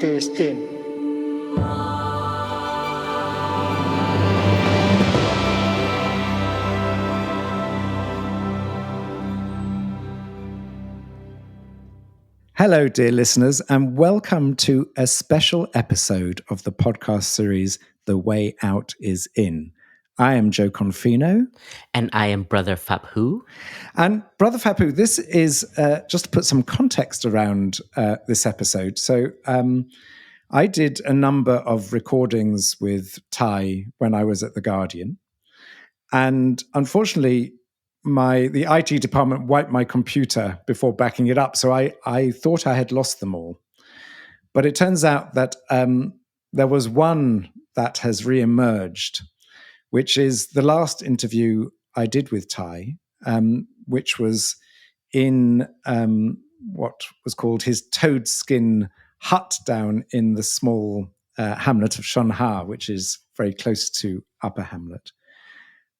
is in. Hello, dear listeners, and welcome to a special episode of the podcast series, The Way Out is In. I am Jo Confino. And I am Brother Phap. And Brother Phap, this is just to put some context around this episode. So I did a number of recordings with Thay when I was at The Guardian. And unfortunately, the IT department wiped my computer before backing it up. So I thought I had lost them all. But it turns out that there was one that has reemerged, which is the last interview I did with Thay, which was in what was called his Toadskin Hut down in the small hamlet of Sangha, which is very close to Upper Hamlet.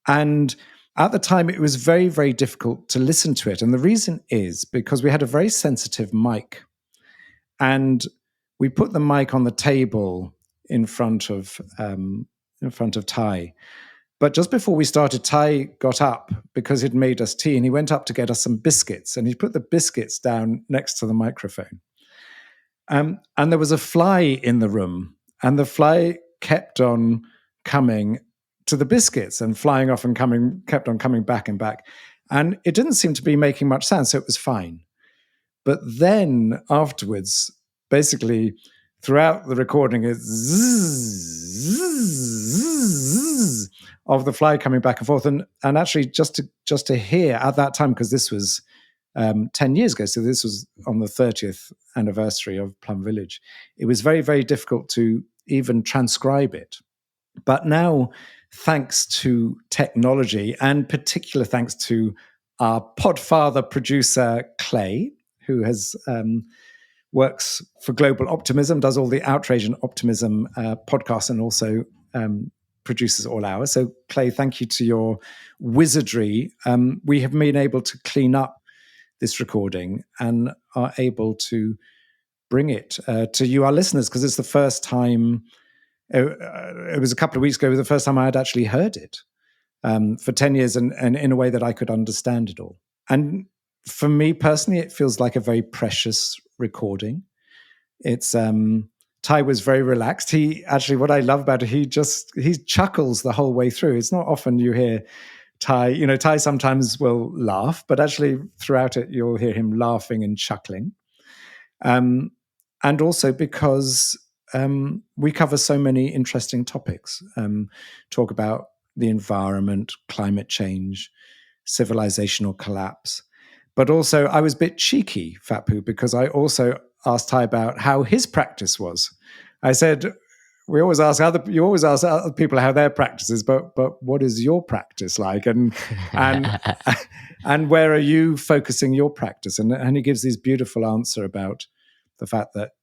And at the time, it was very, very difficult to listen to it. And the reason is because we had a very sensitive mic. And we put the mic on the table in front of Thay. But just before we started, Thay got up because he'd made us tea, and he went up to get us some biscuits. And he put the biscuits down next to the microphone. And there was a fly in the room, and the fly kept on coming to the biscuits and flying off and kept on coming back and back. And it didn't seem to be making much sound, so it was fine. But then afterwards, basically throughout the recording, it's zzz of the fly coming back and forth. And actually just to hear at that time, because this was 10 years ago, so this was on the 30th anniversary of Plum Village, it was very, very difficult to even transcribe it. But now, thanks to technology, and particular thanks to our podfather producer, Clay, who has works for Global Optimism, does all the Outrage and Optimism podcasts, and also produces all ours. So, Clay, thank you to your wizardry. We have been able to clean up this recording and are able to bring it to you, our listeners, because it's the first time. It was a couple of weeks ago, it was the first time I had actually heard it for 10 years and in a way that I could understand it all. And for me personally, it feels like a very precious recording. It's Thay was very relaxed. He actually, what I love about it, he chuckles the whole way through. It's not often you hear Thay, Thay sometimes will laugh, but actually throughout it, you'll hear him laughing and chuckling. And also because we cover so many interesting topics, talk about the environment, climate change, civilizational collapse. But also I was a bit cheeky, Phap, because I also asked Thay about how his practice was. I said, you always ask other people how their practice is, but what is your practice like? And and where are you focusing your practice? And he gives this beautiful answer about the fact that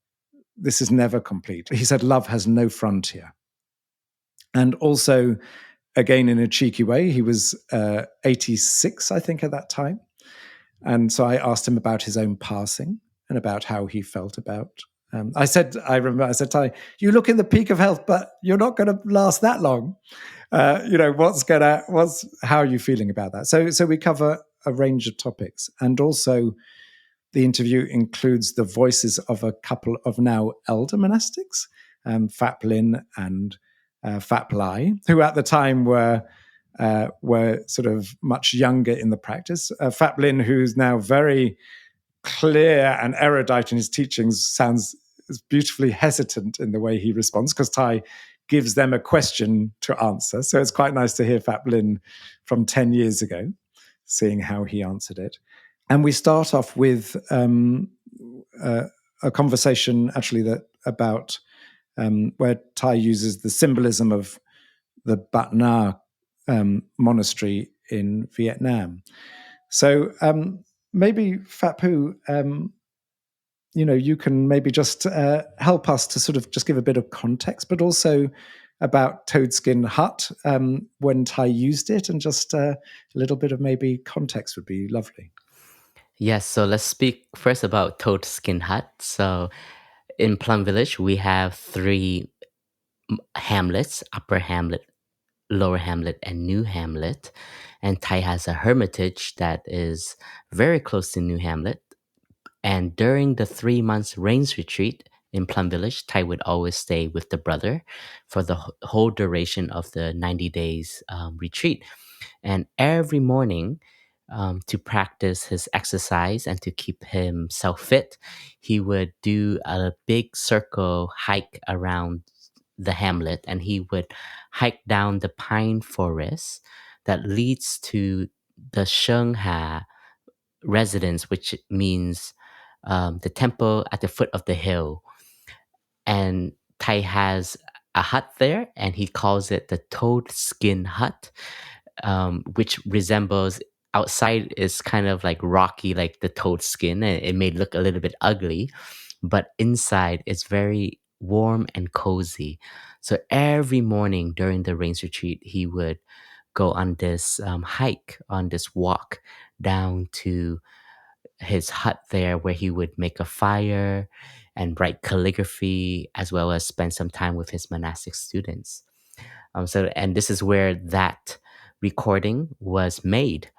this is never complete. He said, love has no frontier. And also, again, in a cheeky way, he was 86, I think, at that time. And so I asked him about his own passing and about how he felt about. I remember I said, Thay, you look in the peak of health, but you're not going to last that long. How are you feeling about that? So we cover a range of topics, and also the interview includes the voices of a couple of now elder monastics, Phap and Phap, who at the time were sort of much younger in the practice. Phap, who's now very clear and erudite in his teachings, sounds beautifully hesitant in the way he responds, because Thay gives them a question to answer. So it's quite nice to hear Phap from 10 years ago, seeing how he answered it. And we start off with a conversation, actually, about where Thay uses the symbolism of the Prajna Monastery in Vietnam. So maybe, Phap, you can maybe just help us to sort of just give a bit of context, but also about Toadskin Hut when Thay used it, and just a little bit of maybe context would be lovely. Yes, so let's speak first about Toadskin Hut. So in Plum Village, we have three hamlets: Upper Hamlet, Lower Hamlet, and New Hamlet. And Thay has a hermitage that is very close to New Hamlet. And during the 3 months rains retreat in Plum Village, Thay would always stay with the brother for the whole duration of the 90 days retreat. And every morning, to practice his exercise and to keep himself fit, he would do a big circle hike around the hamlet, and he would hike down the pine forest that leads to the Sangha residence, which means the temple at the foot of the hill. And Thay has a hut there, and he calls it the Toadskin Hut, which resembles, outside is kind of like rocky, like the toad skin, and it may look a little bit ugly, but inside it's very warm and cozy. So every morning during the rains retreat, he would go on this hike, on this walk down to his hut there, where he would make a fire and write calligraphy, as well as spend some time with his monastic students. And this is where that recording was made.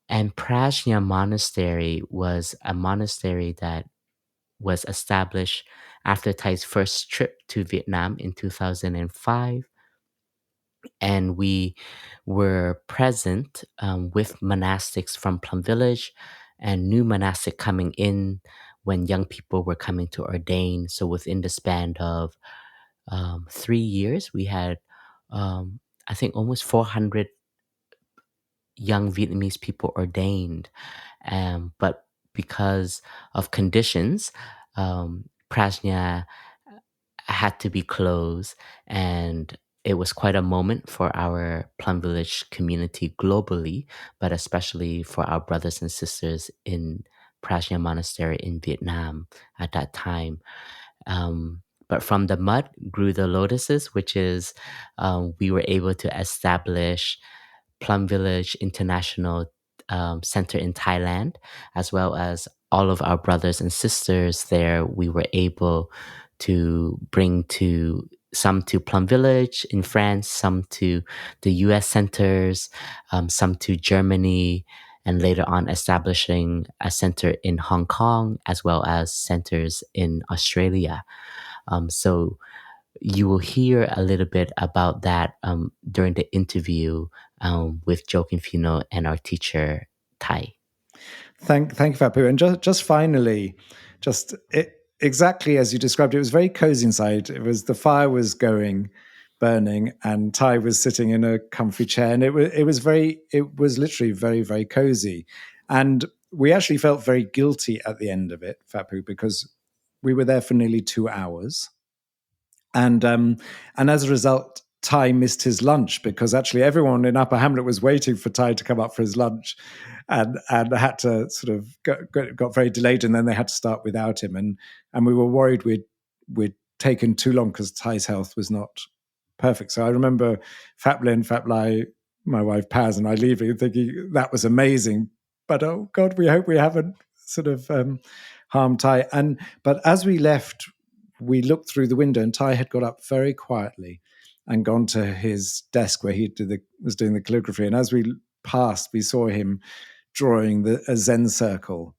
And Prajna Monastery was a monastery that was established after Thay's first trip to Vietnam in 2005. And we were present with monastics from Plum Village and new monastic coming in when young people were coming to ordain. So within the span of 3 years, we had, I think, almost 400 young Vietnamese people ordained. But because of conditions, Prajna had to be closed, and it was quite a moment for our Plum Village community globally, but especially for our brothers and sisters in Prajna Monastery in Vietnam at that time. But from the mud grew the lotuses, which is we were able to establish Plum Village International Center in Thailand, as well as all of our brothers and sisters there. We were able to bring to some to Plum Village in France, some to the US centers, some to Germany, and later on establishing a center in Hong Kong, as well as centers in Australia. So you will hear a little bit about that during the interview with Jo Confino and our teacher, Thay. Thank you, Phap. And just finally, exactly as you described, it was very cozy inside. It was, the fire was burning, and Thay was sitting in a comfy chair, and it was literally very, very cozy. And we actually felt very guilty at the end of it, Phap, because we were there for nearly 2 hours. And as a result, Thay missed his lunch, because actually everyone in Upper Hamlet was waiting for Thay to come up for his lunch, and had to sort of got very delayed, and then they had to start without him, and we were worried we'd taken too long because Thay's health was not perfect. So I remember Phap Lin, Phap Lai, my wife Paz, and I leaving and thinking that was amazing, but oh God, we hope we haven't sort of harmed Thay. But as we left, we looked through the window, and Thay had got up very quietly and gone to his desk where he was doing the calligraphy. And as we passed, we saw him drawing a Zen circle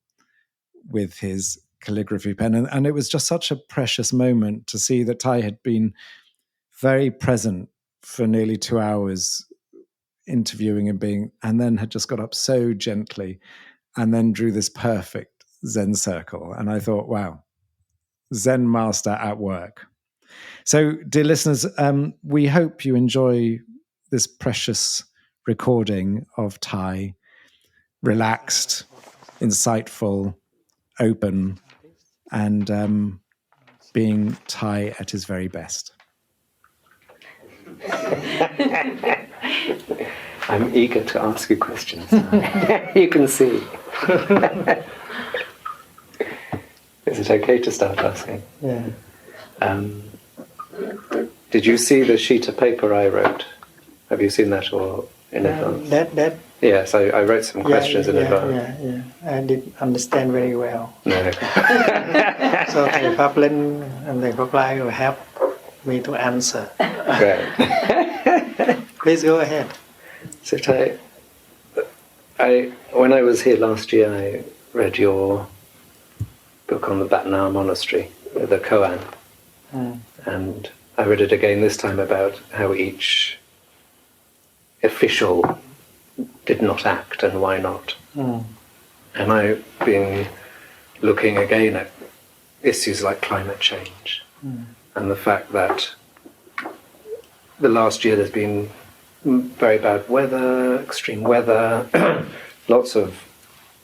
with his calligraphy pen. And it was just such a precious moment to see that Thay had been very present for nearly 2 hours interviewing and then had just got up so gently and then drew this perfect Zen circle. And I thought, wow, Zen master at work. So, dear listeners, we hope you enjoy this precious recording of Thay, relaxed, insightful, open, and being Thay at his very best. I'm eager to ask you questions. You can see. Is it okay to start asking? Yeah. Did you see the sheet of paper I wrote? Have you seen that or in advance? That Yes, I wrote some questions in advance. Yeah. I didn't understand very well. No. So thầy Phap Linh and thầy Phap Lai will help me to answer. Great. Please go ahead. So when I was here last year, I read your book on the Batna Monastery, the koan, and I read it again this time about how each official did not act and why not. And I've been looking again at issues like climate change and the fact that the last year there's been very bad weather, extreme weather, lots of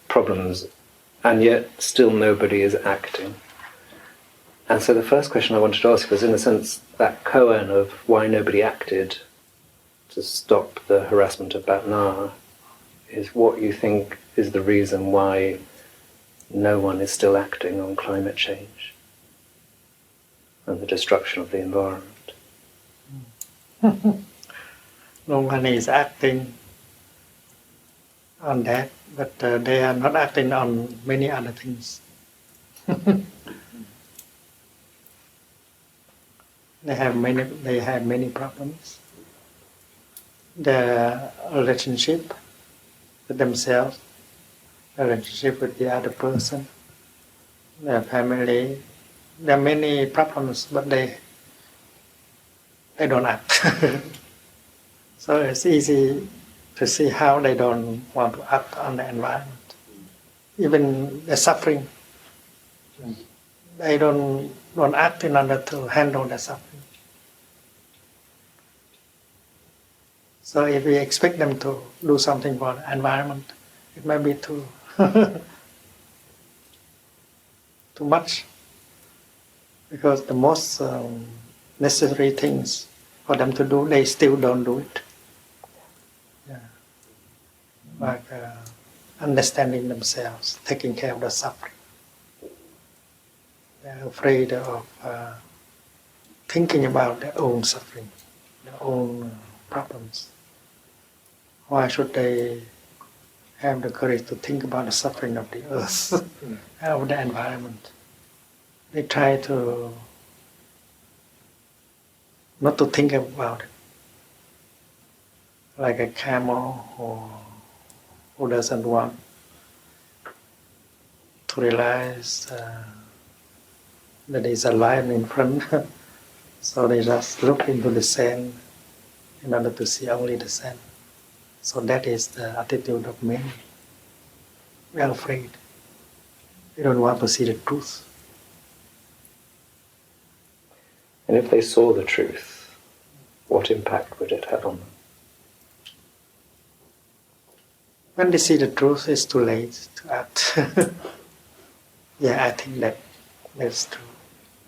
problems, and yet still nobody is acting. And so the first question I wanted to ask was, in a sense, that koan of why nobody acted to stop the harassment of Batna is what you think is the reason why no one is still acting on climate change and the destruction of the environment. No one is acting on that, but they are not acting on many other things. They have many problems. Their relationship with themselves, their relationship with the other person, their family. There are many problems, but they don't act. So it's easy to see how they don't want to act on the environment. Even the suffering, they don't act in order to handle the suffering. So if we expect them to do something for the environment, it might be too much. Because the most necessary things for them to do, they still don't do it. Like understanding themselves, taking care of the suffering. They're afraid of thinking about their own suffering, their own problems. Why should they have the courage to think about the suffering of the earth, of the environment? They try to not to think about it. Like a camel who doesn't want to realize that there's a lion in front. So they just look into the sand in order to see only the sand. So that is the attitude of many. We are afraid. We don't want to see the truth. And if they saw the truth, what impact would it have on them? When they see the truth, it's too late to act. Yeah, I think that's true.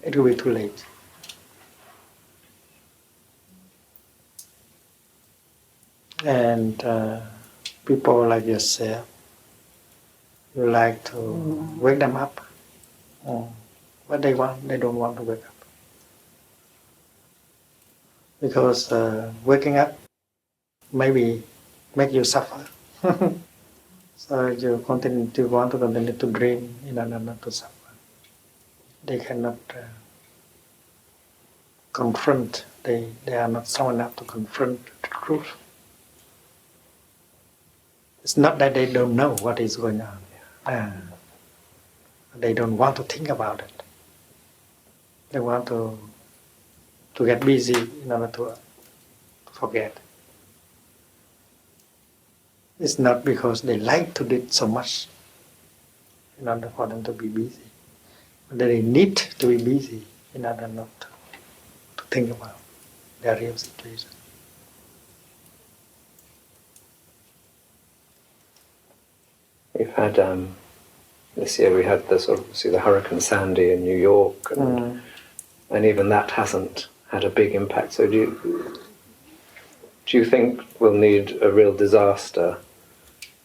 It will be too late. And people like yourself, you like to wake them up. But they don't want to wake up. Because waking up maybe make you suffer. So you want to continue to dream in order not to suffer. They cannot confront. They are not strong enough to confront the truth. It's not that they don't know what is going on. They don't want to think about it. They want to get busy in order to forget. It's not because they like to do it so much in order for them to be busy. But they need to be busy in order not to think about their real situation. We've had this year we had the Hurricane Sandy in New York, and even that hasn't had a big impact. So do you think we'll need a real disaster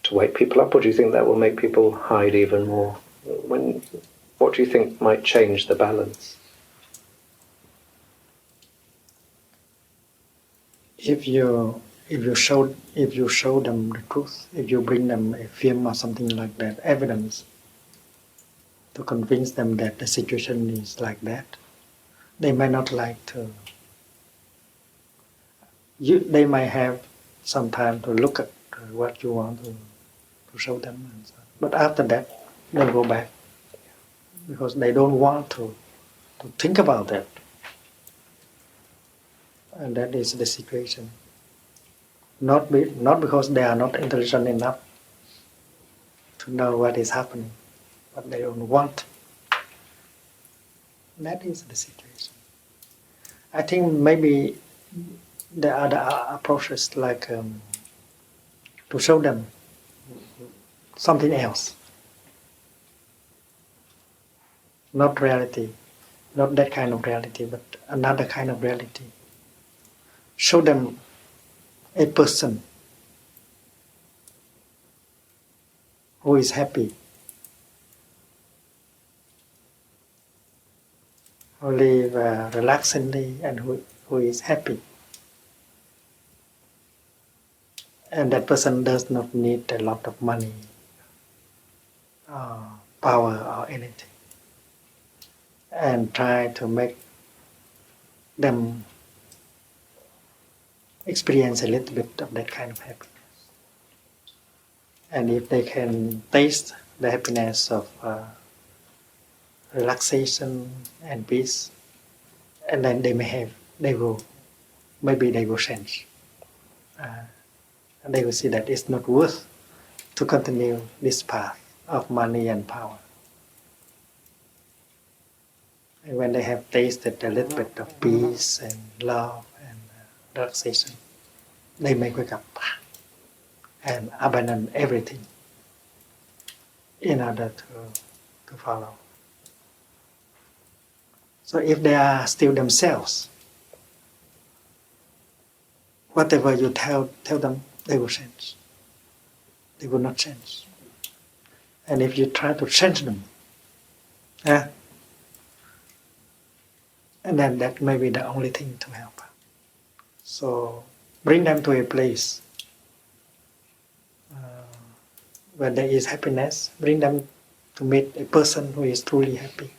to wake people up, or do you think that will make people hide even more? What do you think might change the balance? If you if you show them the truth, if you bring them a film or something like that, evidence, to convince them that the situation is like that, they might not like to. They might have some time to look at what you want to show them, and so. But after that, they go back because they don't want to think about that, and that is the situation. Not because they are not intelligent enough to know what is happening, but they don't want. That is the situation. I think maybe there are other approaches like to show them something else, not reality, not that kind of reality, but another kind of reality. Show them a person who is happy, who live relaxingly, and who is happy. And that person does not need a lot of money, power, or anything. And try to make them experience a little bit of that kind of happiness. And if they can taste the happiness of relaxation and peace, and then maybe they will change. And they will see that it's not worth to continue this path of money and power. And when they have tasted a little bit of peace and love and relaxation, they may wake up and abandon everything in order to follow. So if they are still themselves, whatever you tell them, they will change. They will not change. And if you try to change them, and then that may be the only thing to help. So bring them to a place where there is happiness. Bring them to meet a person who is truly happy.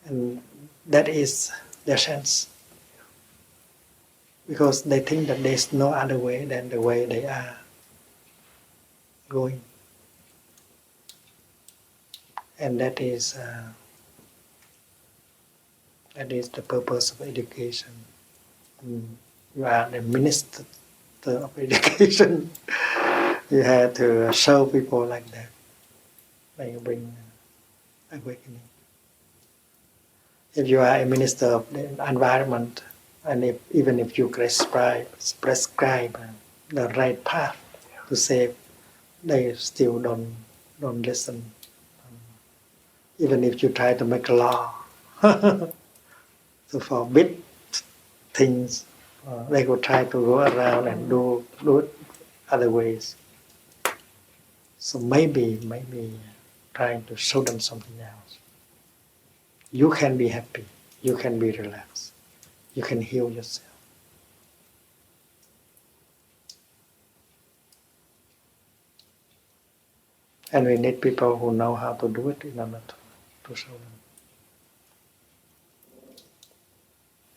And that is their chance. Because they think that there's no other way than the way they are going. And that is the purpose of education. You are the minister of education. You have to show people like that. Then you bring awakening. If you are a minister of the environment, and even if you prescribe the right path to save, they still don't listen. Even if you try to make a law to forbid things, they will try to go around and do it other ways. So maybe trying to show them something else. You can be happy. You can be relaxed. You can heal yourself. And we need people who know how to do it in order to show them.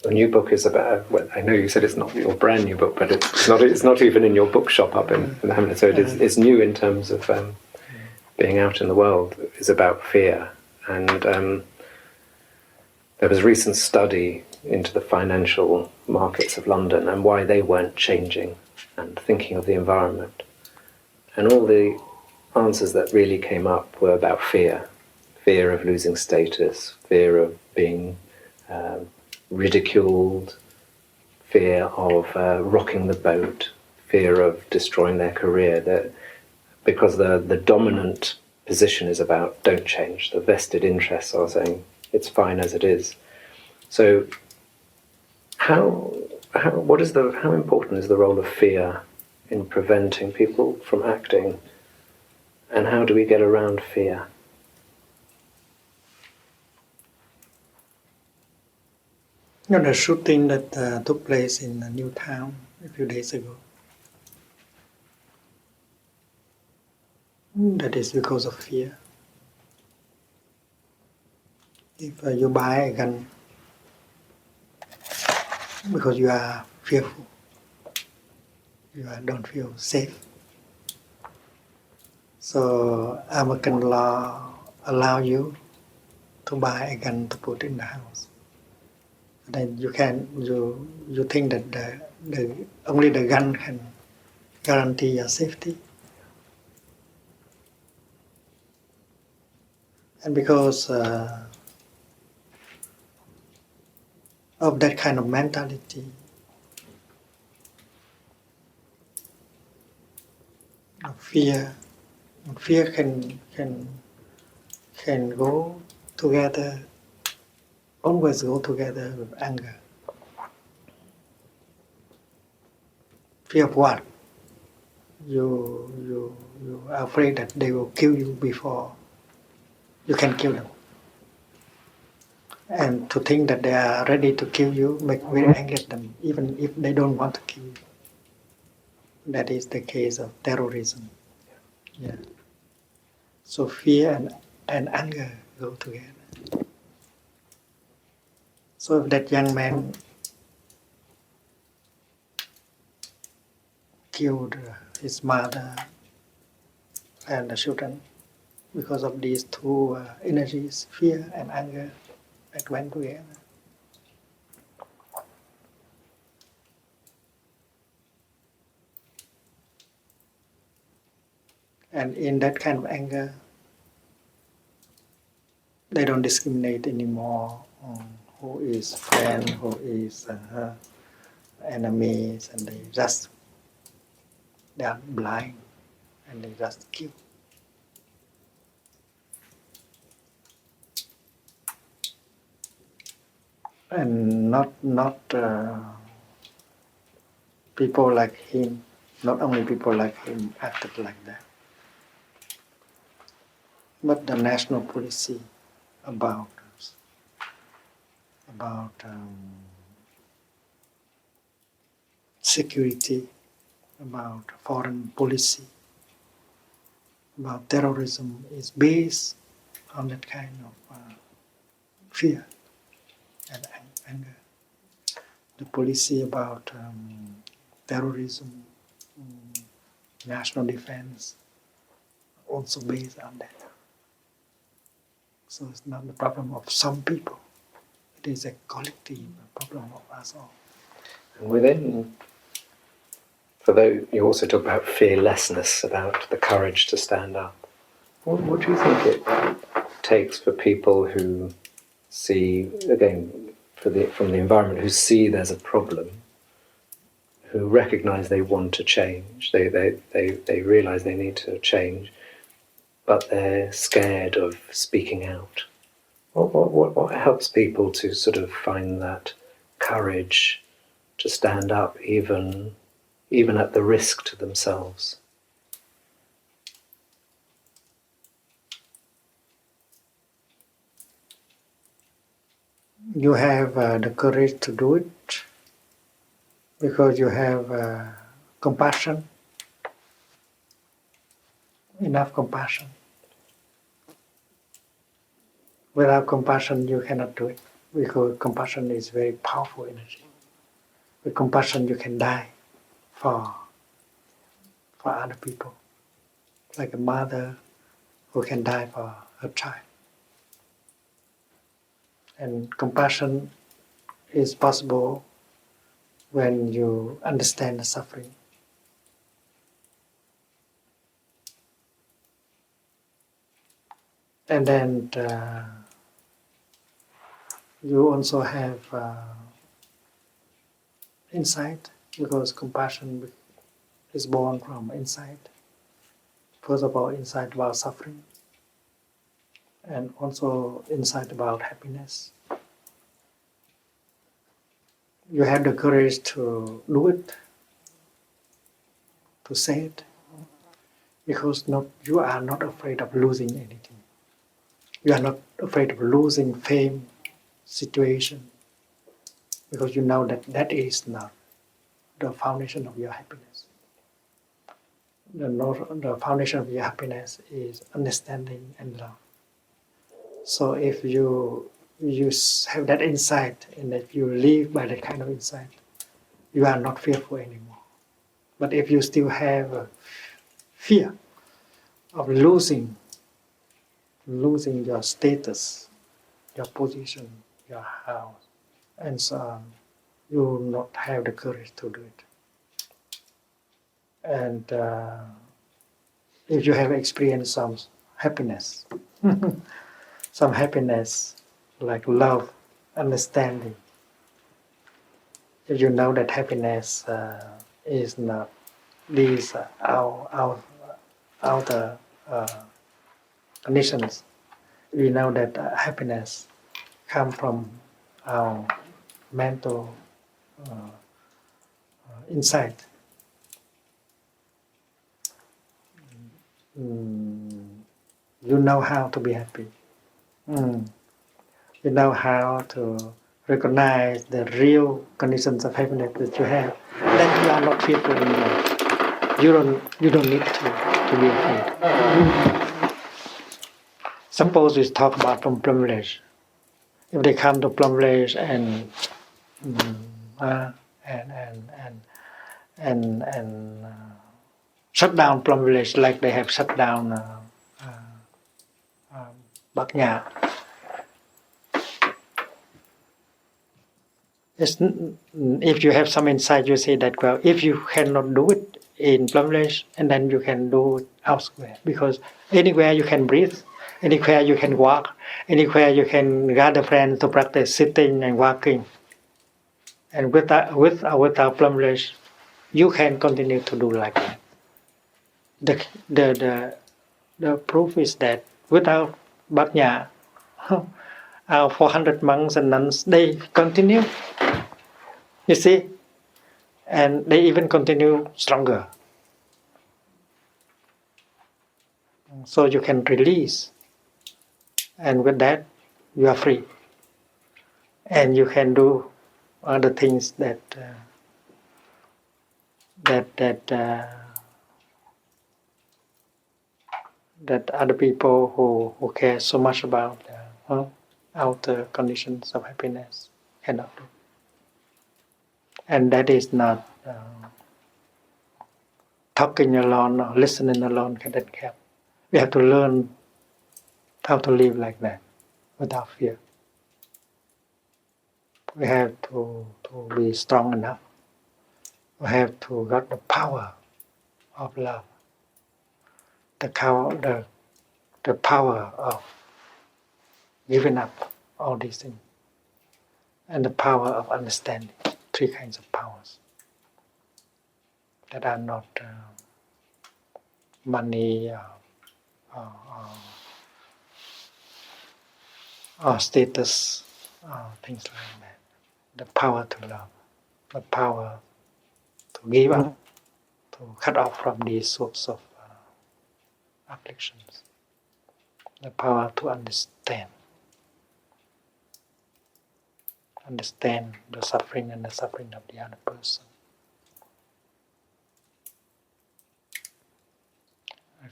The new book is about. Well, I know you said it's not your brand new book, but it's not even in your bookshop up in the Hamlet. So it's new in terms of being out in the world. It's about fear, and there was a recent study into the financial markets of London and why they weren't changing and thinking of the environment, and all the answers that really came up were about fear of losing status, fear of being ridiculed, fear of rocking the boat, fear of destroying their career. That because the dominant position is about don't change. The vested interests are saying it's fine as it is. So how important is the role of fear in preventing people from acting, and how do we get around fear? The shooting that took place in Newtown a few days ago. That is because of fear. If you buy a gun because you are fearful, don't feel safe. So American law allow you to buy a gun to put in the house. Then you think that only the gun can guarantee your safety. And because of that kind of mentality, of fear can go together, always go together with anger. Fear of what? You are afraid that they will kill you before you can kill them. And to think that they are ready to kill you make very angry at them, even if they don't want to kill you. That is the case of terrorism. Yeah. So fear and anger go together. So if that young man killed his mother and the children because of these two energies, fear and anger, that went together. And in that kind of anger, they don't discriminate anymore on who is friend, who is enemies, and they are blind and they just kill. And not people like him, not only people like him acted like that, but the national policy about security, about foreign policy, about terrorism is based on that kind of fear and anger. The policy about terrorism, national defense, also based on that. So it's not the problem of some people. It is a collective problem of us all. And within, for those, you also talk about fearlessness, about the courage to stand up. What do you think it takes for people who see, again, from the environment, who see there's a problem, who recognise they want to change, they realise they need to change, but they're scared of speaking out? What helps people to sort of find that courage to stand up, even at the risk to themselves? You have the courage to do it because you have compassion, enough compassion. Without compassion, you cannot do it because compassion is very powerful energy. With compassion, you can die for other people, like a mother who can die for her child. And compassion is possible when you understand the suffering. And then you also have insight, because compassion is born from insight. First of all, insight about suffering, and also insight about happiness. You have the courage to do it, to say it, because you are not afraid of losing anything. You are not afraid of losing fame, situation, because you know that that is not the foundation of your happiness. The foundation of your happiness is understanding and love. So if you have that insight and that you live by that kind of insight, you are not fearful anymore. But if you still have a fear of losing your status, your position, your house, and so on, you will not have the courage to do it. And if you have experienced some happiness, some happiness like love, understanding, if you know that happiness is not these outer conditions, we know that happiness comes from our mental insight. You know how to be happy. You know how to recognize the real conditions of happiness that you have. Then you are not fearful anymore. You don't need to be afraid. Suppose we talk about Plum village. If they come to Plum village and shut down Plum village like they have shut down Prajna. If you have some insight, you say that, well, if you cannot do it in Plum village, and then you can do it elsewhere, because anywhere you can breathe, anywhere you can walk, anywhere you can gather friends to practice sitting and walking. And without Plum village, you can continue to do like that. The proof is that without Prajna, our 400 monks and nuns, they continue. You see? And they even continue stronger. So you can release. And with that, you are free. And you can do other things that other people who care so much about outer conditions of happiness cannot do. And that is not talking alone or listening alone that help. We have to learn how to live like that without fear. We have to be strong enough. We have to got the power of love, the power of giving up all these things, and the power of understanding. 3 kinds of powers that are not money or status, things like that. The power to love, the power to give up, to cut off from these sorts of afflictions, the power to understand the suffering and the suffering of the other person.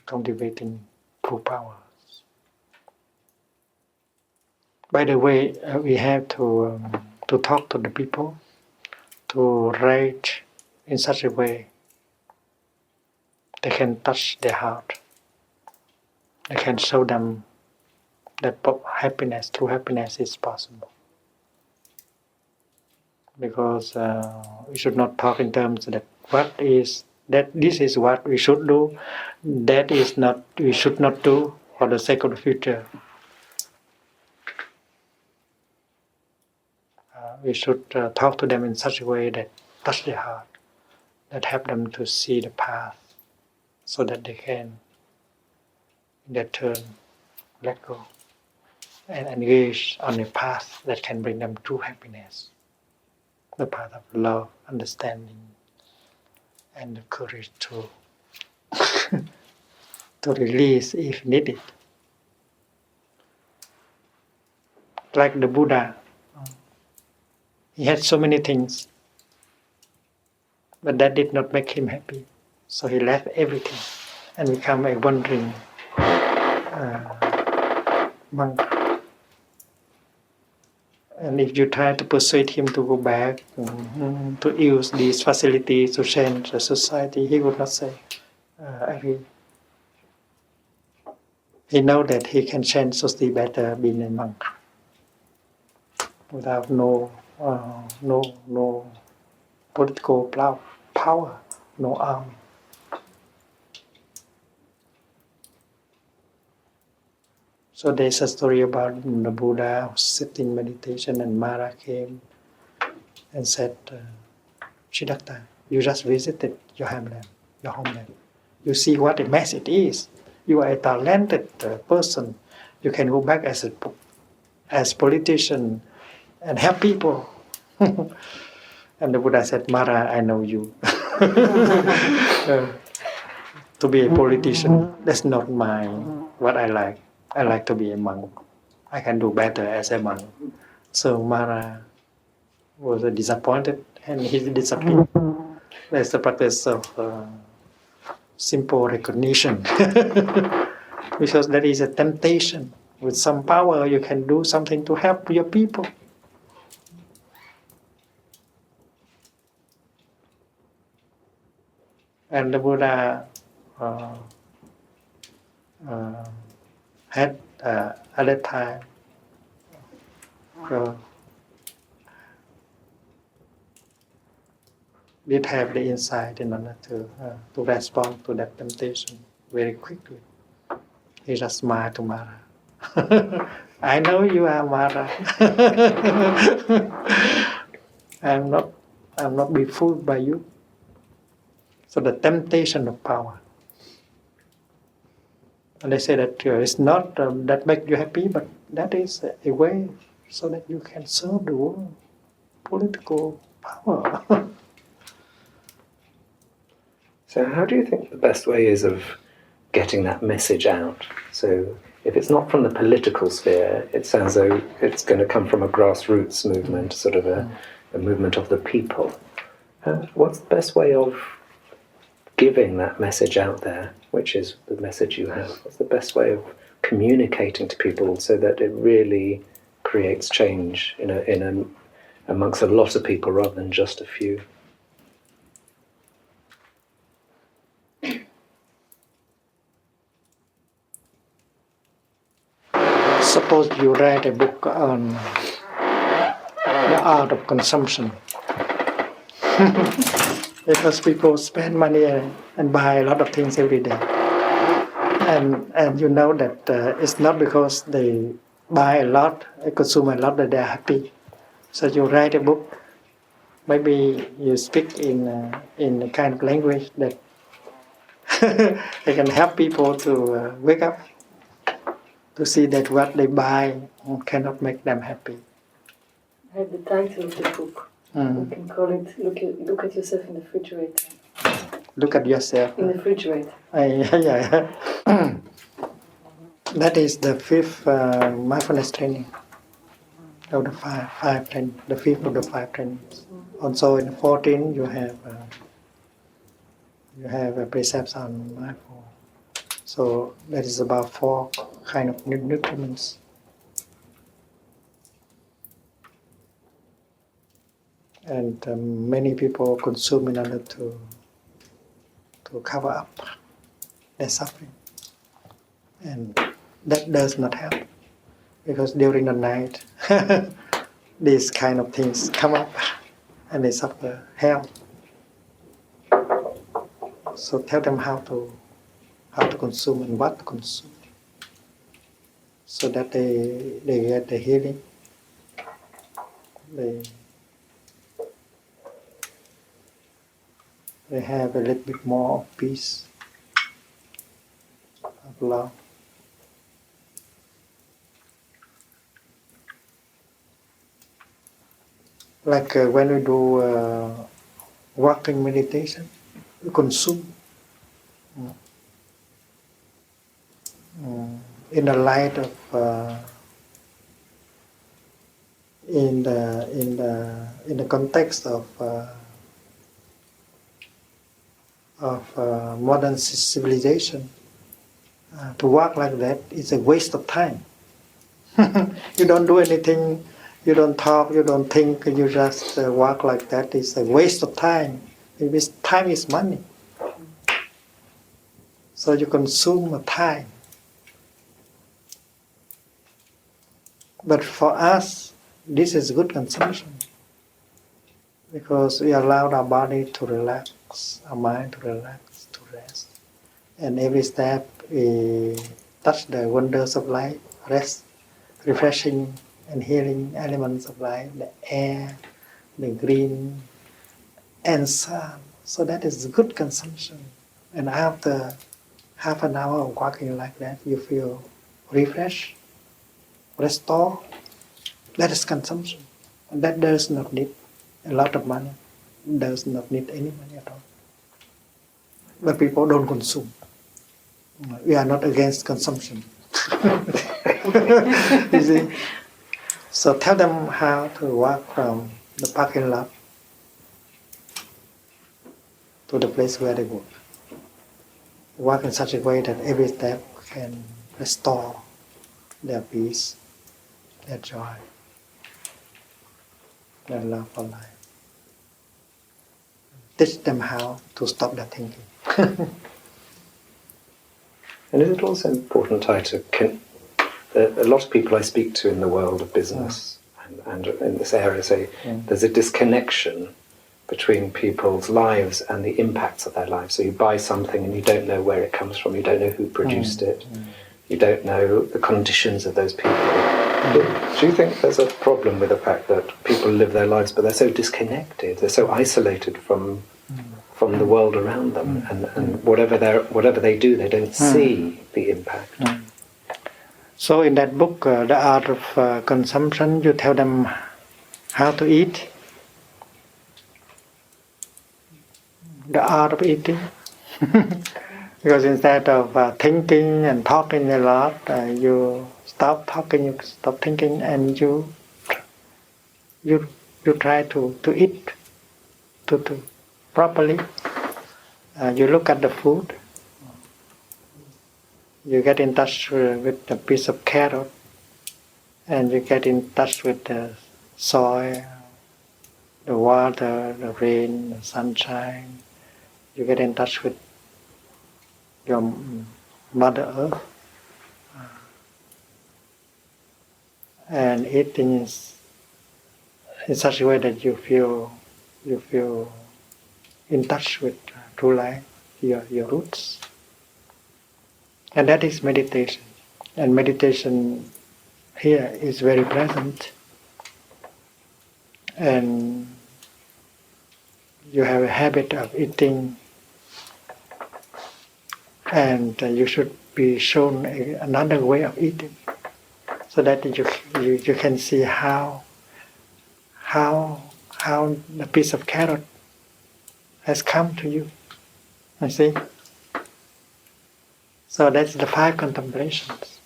Cultivating true powers. By the way, we have to talk to the people, to write in such a way they can touch their heart. They can show them that happiness, true happiness, is possible. Because we should not talk in terms that this is what we should do, that is not we should not do for the sake of the future. We should talk to them in such a way that touch their heart, that help them to see the path, so that they can, in their turn, let go and engage on a path that can bring them true happiness, the path of love, understanding, and the courage to to release if needed. Like the Buddha, he had so many things, But that did not make him happy. So he left everything and became a wandering monk. And if you try to persuade him to go back, to use these facilities to change the society, he would not say, agree. He knows that he can change society better being a monk without no political power, no army. So there's a story about the Buddha sitting meditation and Mara came and said, Siddhartha, you just visited your homeland. You see what a mess it is. You are a talented person. You can go back as politician and help people. And the Buddha said, Mara, I know you. To be a politician, that's not what I like. I like to be a monk. I can do better as a monk. So Mara was disappointed and he disappeared. That's the practice of simple recognition. Because there is a temptation. With some power, you can do something to help your people. And the Buddha had at that time did have the insight in order to respond to that temptation very quickly. He just smiled to Mara. I know you are Mara. I'm not be fooled by you. So the temptation of power. And they say that it's not that make you happy, but that is a way so that you can serve the world. Political power. So how do you think the best way is of getting that message out? So if it's not from the political sphere, it sounds though it's going to come from a grassroots movement, sort of a movement of the people. What's the best way of giving that message out there, which is the message you have? What's the best way of communicating to people so that it really creates change amongst a lot of people rather than just a few? Suppose you write a book on the art of consumption. Because people spend money and buy a lot of things every day. And you know that it's not because they buy a lot, consume a lot that they're happy. So you write a book, maybe you speak in a kind of language that they can help people to wake up, to see that what they buy cannot make them happy. I have the title of the book. You can call it Look at Yourself in the Refrigerator. Look at yourself. In the refrigerator. Yeah. That is the fifth mindfulness training of the five training, the fifth of the five trainings. Also in 14 you have a precepts on mindful. So that is about 4 kind of nutriments. And many people consume in order to cover up their suffering. And that does not help, because during the night these kind of things come up and they suffer hell. So tell them how to consume and what to consume, so that they get the healing. They have a little bit more of peace, of love. Like when we do walking meditation, we consume in the light of in the context of modern civilization. To walk like that is a waste of time. You don't do anything, you don't talk, you don't think, you just walk like that. It's a waste of time. Time is money. So you consume time. But for us, this is good consumption because we allowed our body to relax, our mind to relax, to rest. And every step we touch the wonders of life, rest, refreshing and healing elements of life, the air, the green, and sun. So that is good consumption. And after half an hour of walking like that, you feel refreshed, restored. That is consumption. And that does not need a lot of money. Does not need any money at all. But people don't consume. We are not against consumption. You see? So tell them how to walk from the parking lot to the place where they work. Walk in such a way that every step can restore their peace, their joy, their love for life. Teach them how to stop their thinking. And is it also important, Thay, a lot of people I speak to in the world of business and in this area say there's a disconnection between people's lives and the impacts of their lives. So you buy something and you don't know where it comes from, you don't know who produced it, you don't know the conditions of those people. Do you think there's a problem with the fact that people live their lives but they're so disconnected, they're so isolated from the world around them, and whatever they do, they don't see the impact? So in that book, The Art of Consumption, you tell them how to eat, the art of eating. Because instead of thinking and talking a lot, you stop talking, you stop thinking, and you try to eat to properly. You look at the food. You get in touch with a piece of carrot, and you get in touch with the soil, the water, the rain, the sunshine. You get in touch with your Mother Earth. And eating is in such a way that you feel in touch with true life, your roots. And that is meditation. And meditation here is very present. And you have a habit of eating, and you should be shown another way of eating, so that you can see how the piece of carrot has come to you. You see? So that's the 5 contemplations.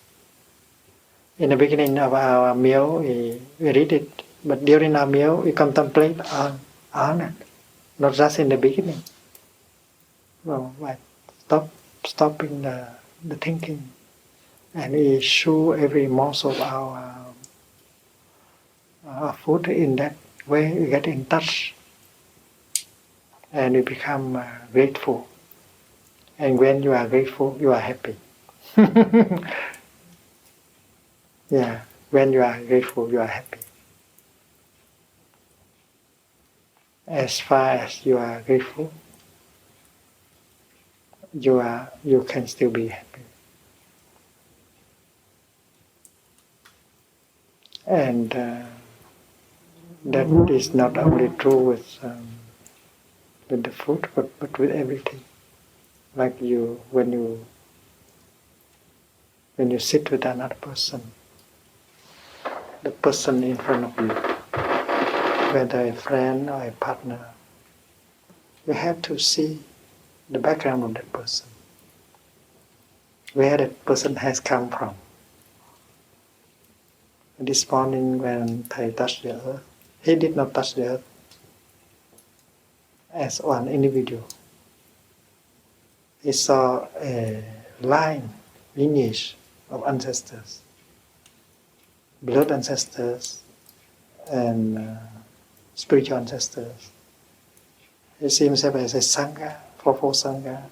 In the beginning of our meal, we read it, but during our meal, we contemplate on it, not just in the beginning. Well, like stopping the thinking, and we chew every morsel of our food in that way. We get in touch, and we become grateful. And when you are grateful, you are happy. Yeah, when you are grateful, you are happy. As far as you are grateful, you can still be happy. And that is not only true with the food, but with everything. Like when you sit with another person, the person in front of you, whether a friend or a partner, you have to see the background of that person, where that person has come from. This morning when Thay touched the earth, he did not touch the earth as one individual. he saw a lineage of ancestors, blood ancestors, and spiritual ancestors. He sees himself as a Sangha, four Sangha,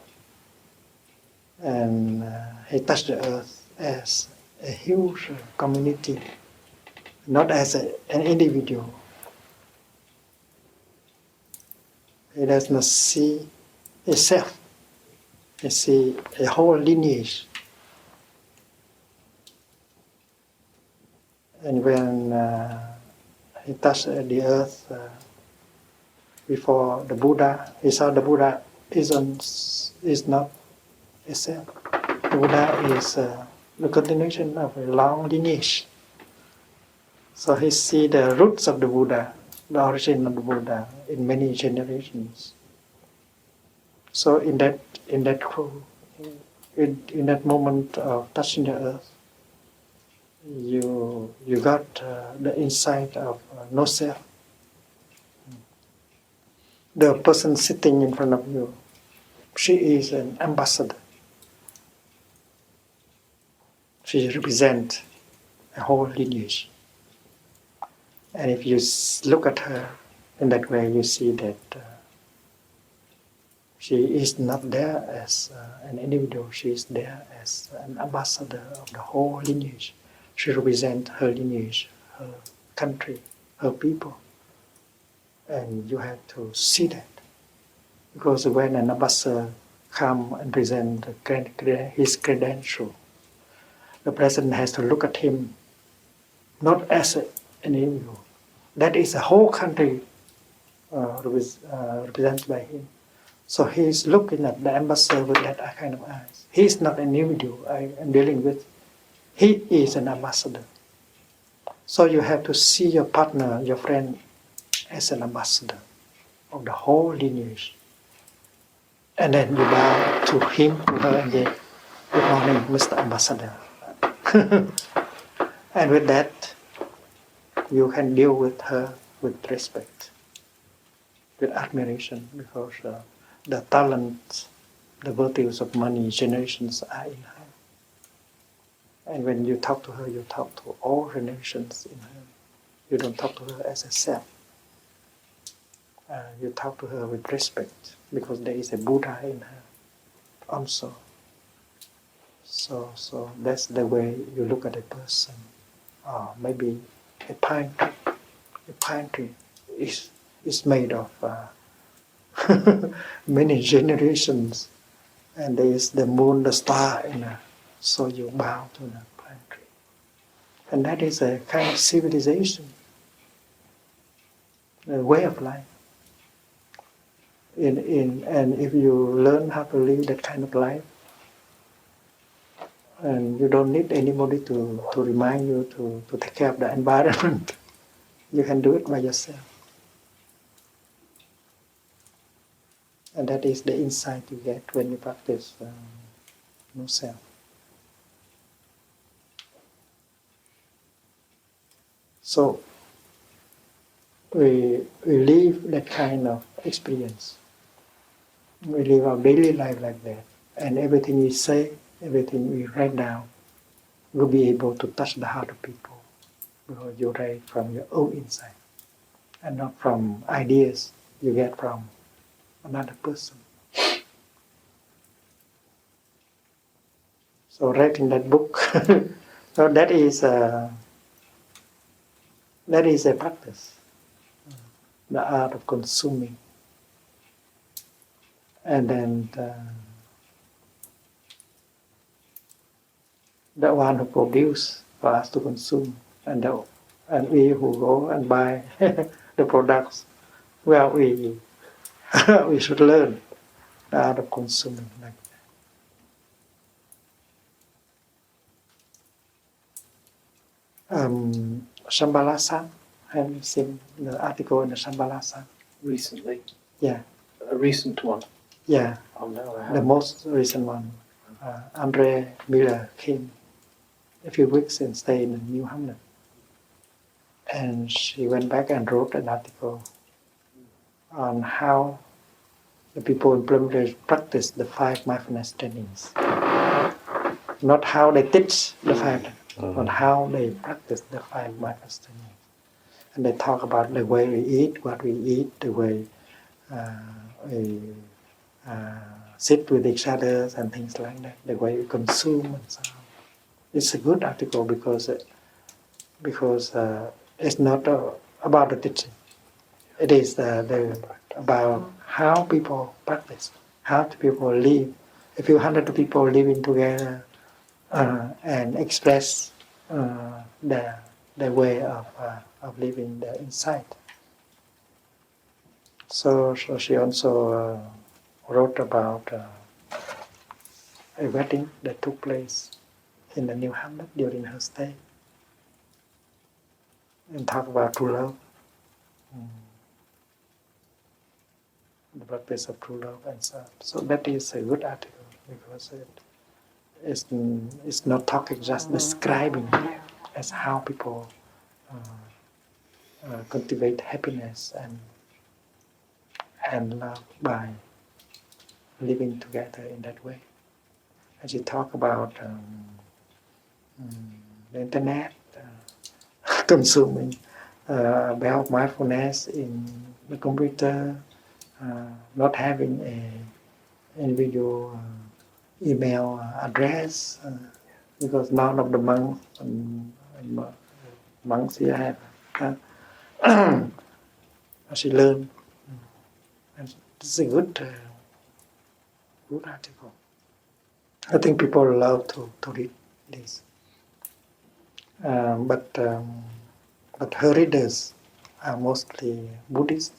and he touched the earth as a huge community, not as an individual. He does not see himself. He sees a whole lineage. And when he touched the earth before the Buddha, he saw the Buddha is not a self. The Buddha is the continuation of a long lineage. So he see the roots of the Buddha, the origin of the Buddha in many generations. So in that in that moment of touching the earth, you got the insight of no self. The person sitting in front of you, she is an ambassador. She represents a whole lineage. And if you look at her in that way, you see that she is not there as an individual. She is there as an ambassador of the whole lineage. She represents her lineage, her country, her people. And you have to see that. Because when an ambassador comes and presents his credential, the president has to look at him not as an individual. That is a whole country represented by him. So he's looking at the ambassador with that kind of eyes. He's not an individual I am dealing with. He is an ambassador. So you have to see your partner, your friend, as an ambassador of the whole lineage. And then you bow to him, to her, and say, "Good morning, Mr. Ambassador." And with that, you can deal with her with respect, with admiration, because the talents, the virtues of many generations are in her. And when you talk to her, you talk to all generations in her. You don't talk to her as a self. You talk to her with respect, because there is a Buddha in her also. So that's the way you look at a person. Maybe a pine tree. A pine tree is made of many generations, and there is the moon, the star in her. So you bow to the pine tree, and that is a kind of civilization, a way of life. And if you learn how to live that kind of life, and you don't need anybody to remind you to take care of the environment, you can do it by yourself. And that is the insight you get when you practice no self. So we live that kind of experience. We live our daily life like that. And everything we say, everything we write down, will be able to touch the heart of people. Because you write from your own insight, and not from ideas you get from another person. So writing that book, so that is a practice, the art of consuming. And then the one who produce for us to consume, and we who go and buy the products, well, we should learn the art of consuming like that. Shambhala Sang, have you seen the article in the Shambhala Sang? Recently? Yeah. A recent one? Yeah. Oh no, I The haven't. most recent one. Andre Miller came a few weeks and stayed in New Hamlet. And she went back and wrote an article on how the people in Plum Village practice the 5 mindfulness trainings. Not how they teach the 5, but how they practice the 5 mindfulness trainings. And they talk about the way we eat, what we eat, the way we sit with each other and things like that, the way we consume and so on. It's a good article because it's not about the teaching. It is about how people practice, how people live. If you 100 people living together and express their way of living their insight. So she also wrote about a wedding that took place in the New Hamlet during her stay, and talk about true love, the practice of true love, and so on. So that is a good article because it's not talking, just describing as how people cultivate happiness and love by living together in that way. And she talked about the internet, consuming about mindfulness in the computer, not having a individual email address, because none of the monks here have. She learned, and it's a good article. I think people love to read this, but her readers are mostly Buddhist.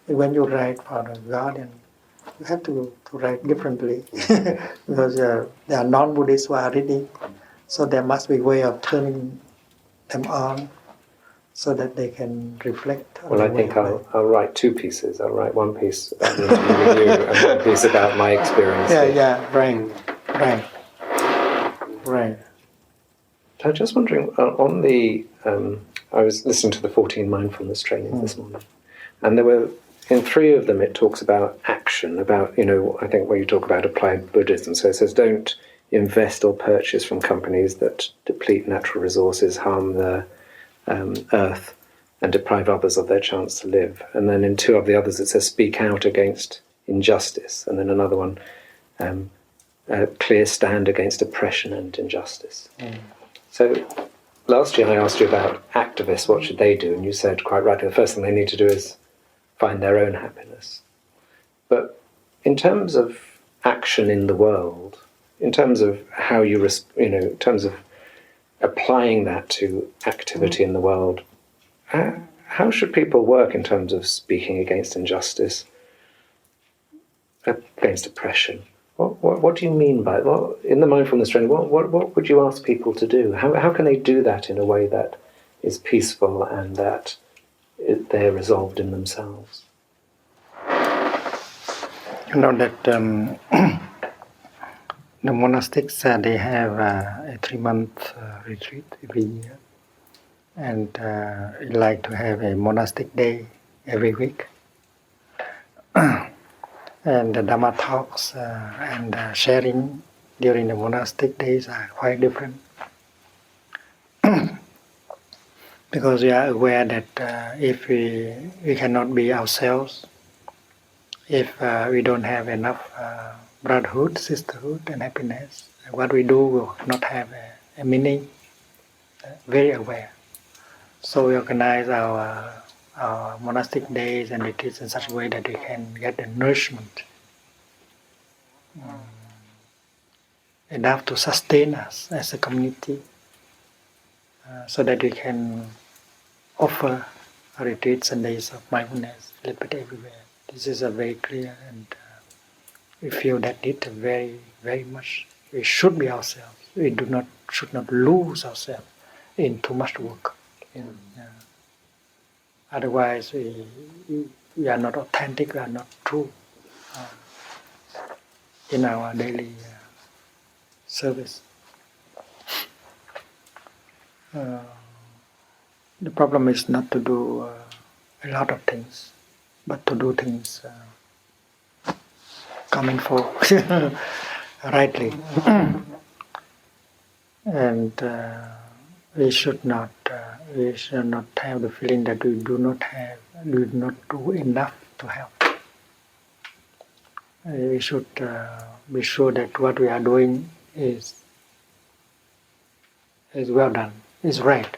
When you write for the Guardian, you have to write differently because there are non-Buddhists who are reading, so there must be a way of turning them on so that they can reflect on Well, I think I'll write 2 pieces. I'll write one piece about the interview with you and one piece about my experience. Right. So I'm just wondering, on the, I was listening to the 14 mindfulness trainings this morning, and there were, in 3 of them, it talks about action, about, I think where you talk about applied Buddhism. So it says, don't invest or purchase from companies that deplete natural resources, harm the earth, and deprive others of their chance to live. And then in 2 of the others, it says, speak out against injustice. And then another one, a clear stand against oppression and injustice. So last year I asked you about activists, what should they do? And you said quite rightly, the first thing they need to do is find their own happiness. But in terms of action in the world, in terms of how you, in terms of applying that to activity in the world, how should people work in terms of speaking against injustice, against oppression? What do you mean by it? Well, in the mindfulness training, what would you ask people to do? How can they do that in a way that is peaceful and that they're resolved in themselves? You know that the monastics, they have a 3-month retreat every year, and they like to have a monastic day every week. And the Dhamma talks and sharing during the monastic days are quite different. Because we are aware that if we cannot be ourselves, if we don't have enough brotherhood, sisterhood, and happiness, what we do will not have a meaning. Very aware. So we organize our monastic days and retreats in such a way that we can get the nourishment enough to sustain us as a community, so that we can offer retreats and days of mindfulness a little bit everywhere. This is a very clear, and we feel that it very, very much. We should be ourselves. We should not lose ourselves in too much work. Otherwise, we are not authentic. We are not true in our daily service. The problem is not to do a lot of things, but to do things come and fall rightly. And we should not have the feeling that we do not do enough to help. We should be sure that what we are doing is well done, is right.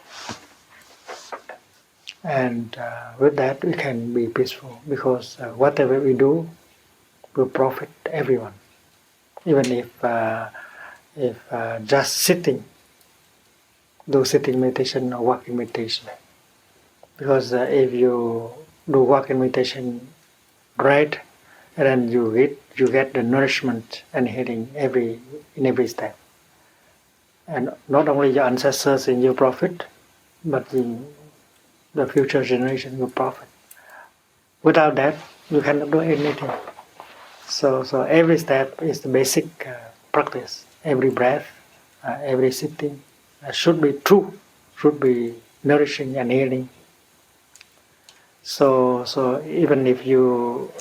And with that we can be peaceful, because whatever we do will profit everyone. Even if just sitting, do sitting meditation or walking meditation. Because if you do walking meditation right, and then you get the nourishment and healing in every step. And not only your ancestors in your profit, but the future generation will profit. Without that, you cannot do anything. So every step is the basic practice. Every breath, every sitting should be true, should be nourishing and healing. So even if you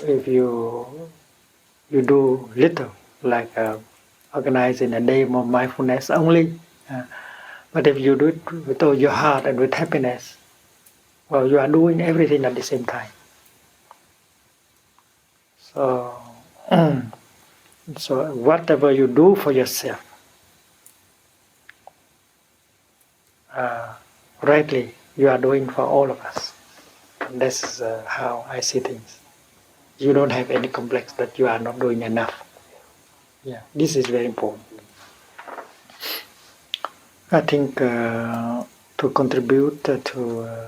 do little, like organizing a day of mindfulness only, but if you do it with all your heart and with happiness, well, you are doing everything at the same time. So, so whatever you do for yourself, rightly, you are doing for all of us. And this is how I see things. You don't have any complex that you are not doing enough. Yeah, this is very important. I think to contribute to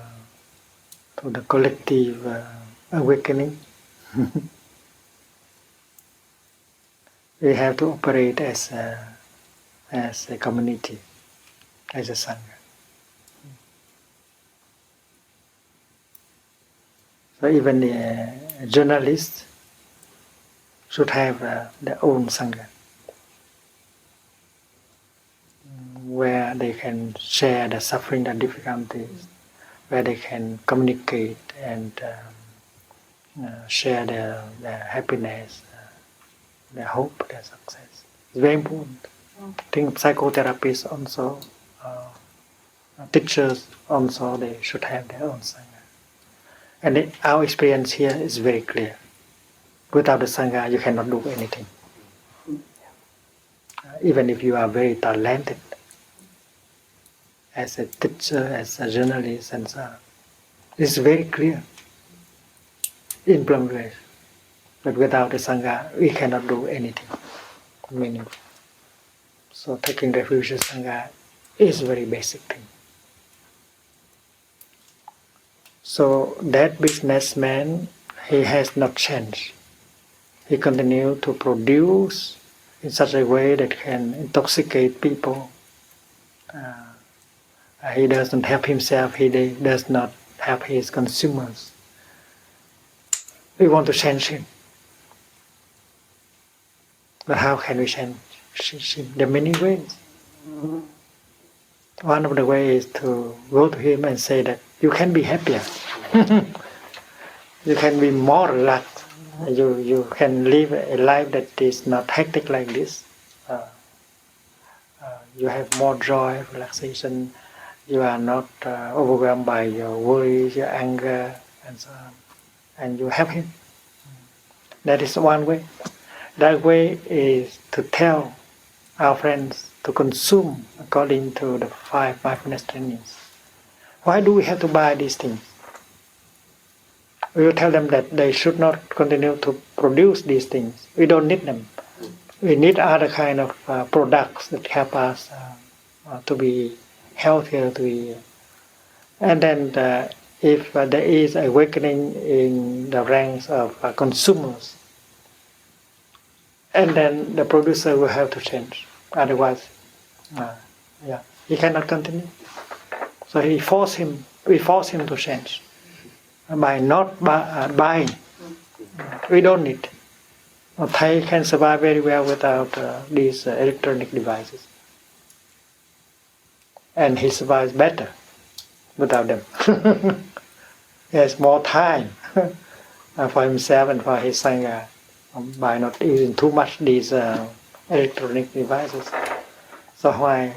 the collective awakening, we have to operate as a community, as a Sangha. So even the journalists should have their own Sangha, where they can share the suffering, the difficulties, where they can communicate and share their happiness, their hope, their success. It's very important. I think psychotherapists also, teachers also, they should have their own Sangha. And our experience here is very clear. Without the Sangha, you cannot do anything. Even if you are very talented as a teacher, as a journalist, and so on. It's very clear in Plum Village. But without the Sangha, we cannot do anything meaningful. So taking refuge in Sangha is a very basic thing. So that businessman, he has not changed. He continues to produce in such a way that can intoxicate people. He doesn't help himself, he does not help his consumers. We want to change him. But how can we change him? There are many ways. One of the ways is to go to him and say that you can be happier. You can be more relaxed. You can live a life that is not hectic like this. You have more joy, relaxation. You are not overwhelmed by your worries, your anger, and so on. And you help him. That is one way. That way is to tell our friends to consume according to the 5 mindfulness trainings. Why do we have to buy these things? We will tell them that they should not continue to produce these things. We don't need them. We need other kind of products that help us to be healthier. And then if there is awakening in the ranks of consumers, and then the producer will have to change. Otherwise, he cannot continue. So we force him to change by not buying. We don't need. Thay can survive very well without these electronic devices, and he survives better without them. He has more time for himself and for his Sangha by not using too much these electronic devices. So why?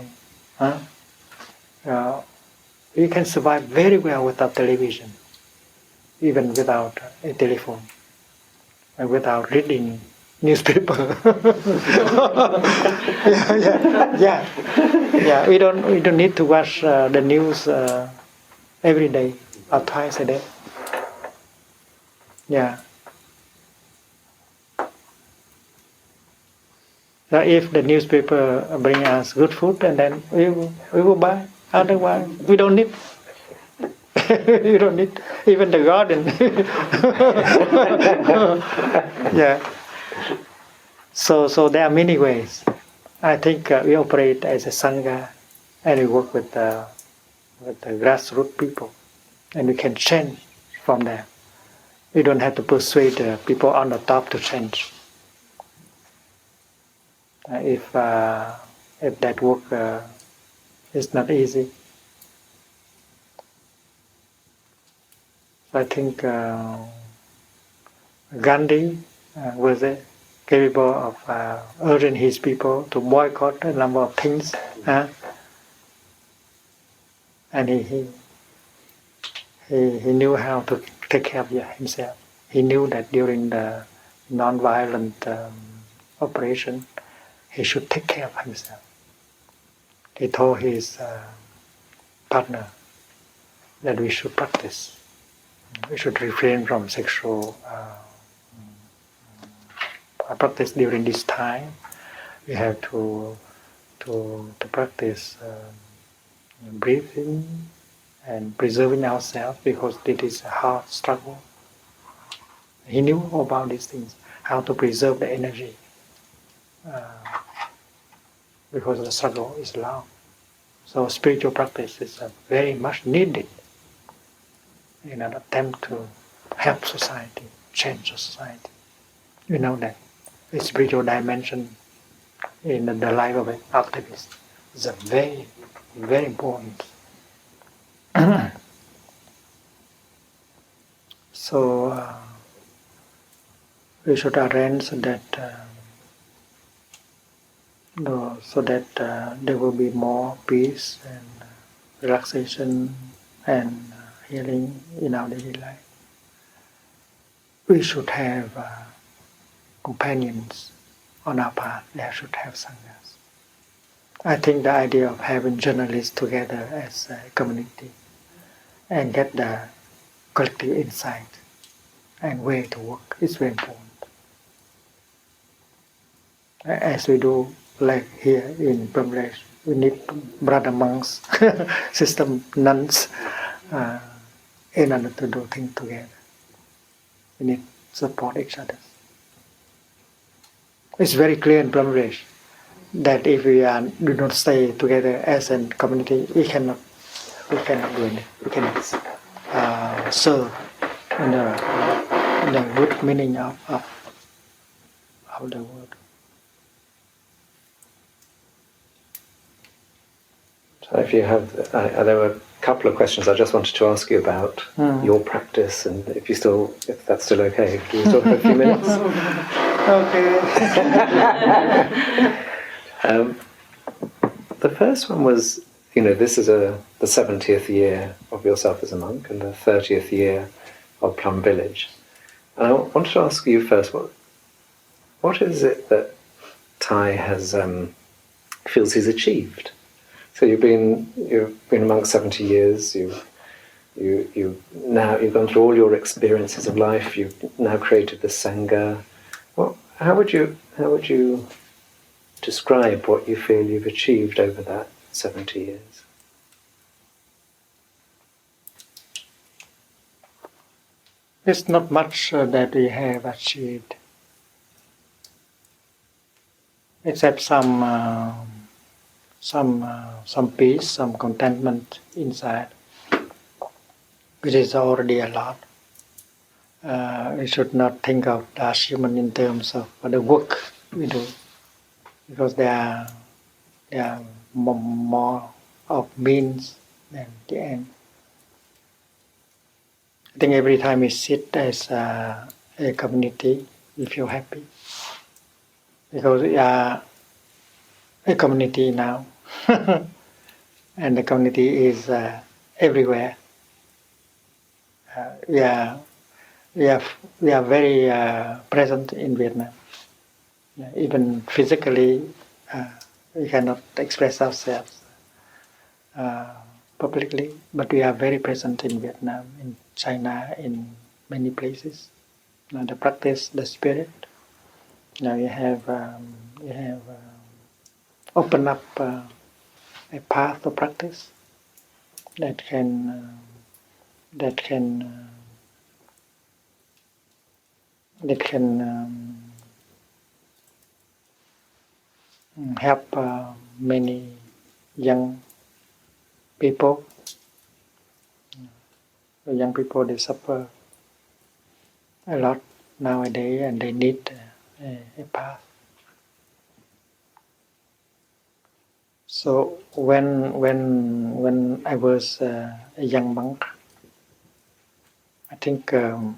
You can survive very well without television, even without a telephone, and without reading newspaper. Yeah. We don't need to watch the news every day or twice a day. Yeah. So if the newspaper bring us good food, and then we will buy. Otherwise, we don't need. You don't need even the garden. Yeah. So there are many ways. I think we operate as a Sangha, and we work with the grassroots people, and we can change from there. We don't have to persuade people on the top to change. If that work is not easy, I think Gandhi was capable of urging his people to boycott a number of things, and he knew how to take care of himself. He knew that during the non-violent operation, he should take care of himself. He told his partner that we should practice. We should refrain from sexual practice during this time. We have to practice breathing and preserving ourselves, because it is a hard struggle. He knew about these things, how to preserve the energy, because the struggle is long. So spiritual practice is very much needed in an attempt to help society, change the society. You know that the spiritual dimension in the life of an activist is a very, very important. So we should arrange that so that there will be more peace and relaxation and healing in our daily life. We should have companions on our path. There should have sanghas. I think the idea of having journalists together as a community and get the collective insight and way to work is very important. As we do, like here in Plum, we need brother monks, sister nuns, in order to do things together. We need to support each other. It's very clear in Plum that if we do not stay together as a community, we cannot do it. We cannot serve in the good meaning of the word. So if you have, there were a couple of questions I just wanted to ask you about your practice, and if that's still okay, can you talk for a few minutes? Okay. The first one was, this is the 70th year of yourself as a monk and the 30th year of Plum Village. And I wanted to ask you first, what is it that Thay has feels he's achieved? So you've been a monk 70 years. You've gone through all your experiences of life. You've now created the Sangha. Well, how would you describe what you feel you've achieved over that 70 years? There's not much that we have achieved, except some peace, some contentment inside, which is already a lot. We should not think of the achievement in terms of the work we do, because there are more of means than the end. I think every time we sit as a community, we feel happy. Because we are a community now. And the community is everywhere. We are very present in Vietnam. Even physically, we cannot express ourselves publicly, but we are very present in Vietnam, in China, in many places. The practice, the spirit. Now you have opened up a path of practice that can help many young people. The young people, they suffer a lot nowadays, and they need a path. So when I was a young monk, I think I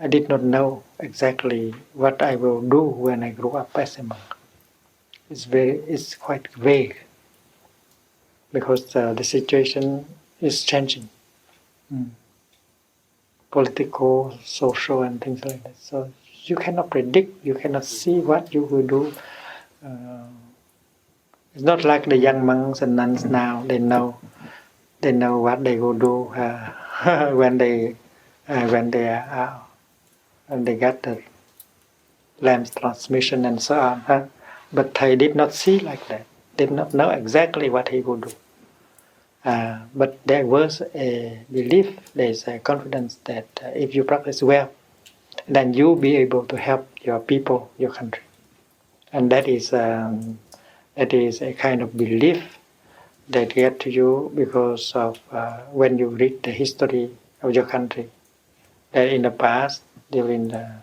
did not know exactly what I will do when I grow up as a monk. It's quite vague, because the situation is changing, political, social, and things like that. So you cannot predict, you cannot see what you will do. It's not like the young monks and nuns now. They know what they will do when they get the lamb's transmission and so on. But Thay did not see like that. Did not know exactly what he would do. But there was a belief, there is a confidence that if you practice well, then you'll be able to help your people, your country. And that is a kind of belief that get to you because of when you read the history of your country. That in the past, during the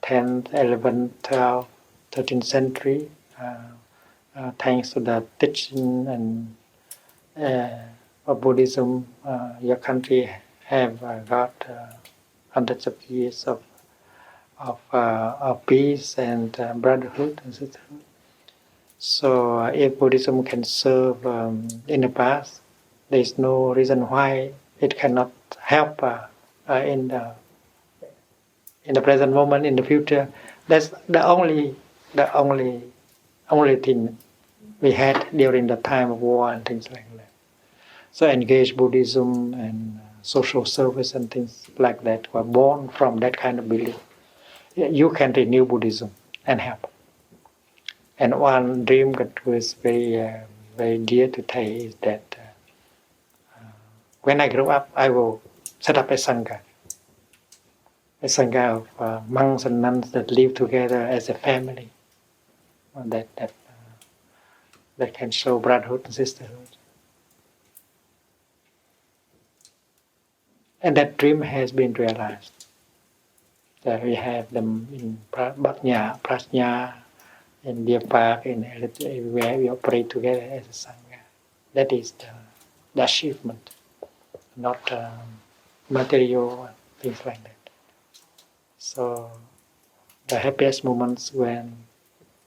10th, 11th, 12th, 13th century, thanks to the teaching and of Buddhism, your country have got hundreds of years of peace and brotherhood and sisterhood. So if Buddhism can serve in the past, there is no reason why it cannot help in the present moment, in the future. That's the only thing we had during the time of war and things like that. So engage Buddhism and social service and things like that were born from that kind of belief. You can renew Buddhism and help. And one dream that was very dear to Thay is that when I grow up, I will set up a Sangha of monks and nuns that live together as a family, that can show brotherhood and sisterhood. And that dream has been realized. That we have them in Prajna, in Deer Park, in everywhere we operate together as a Sangha. That is the achievement, not material things like that. So the happiest moments when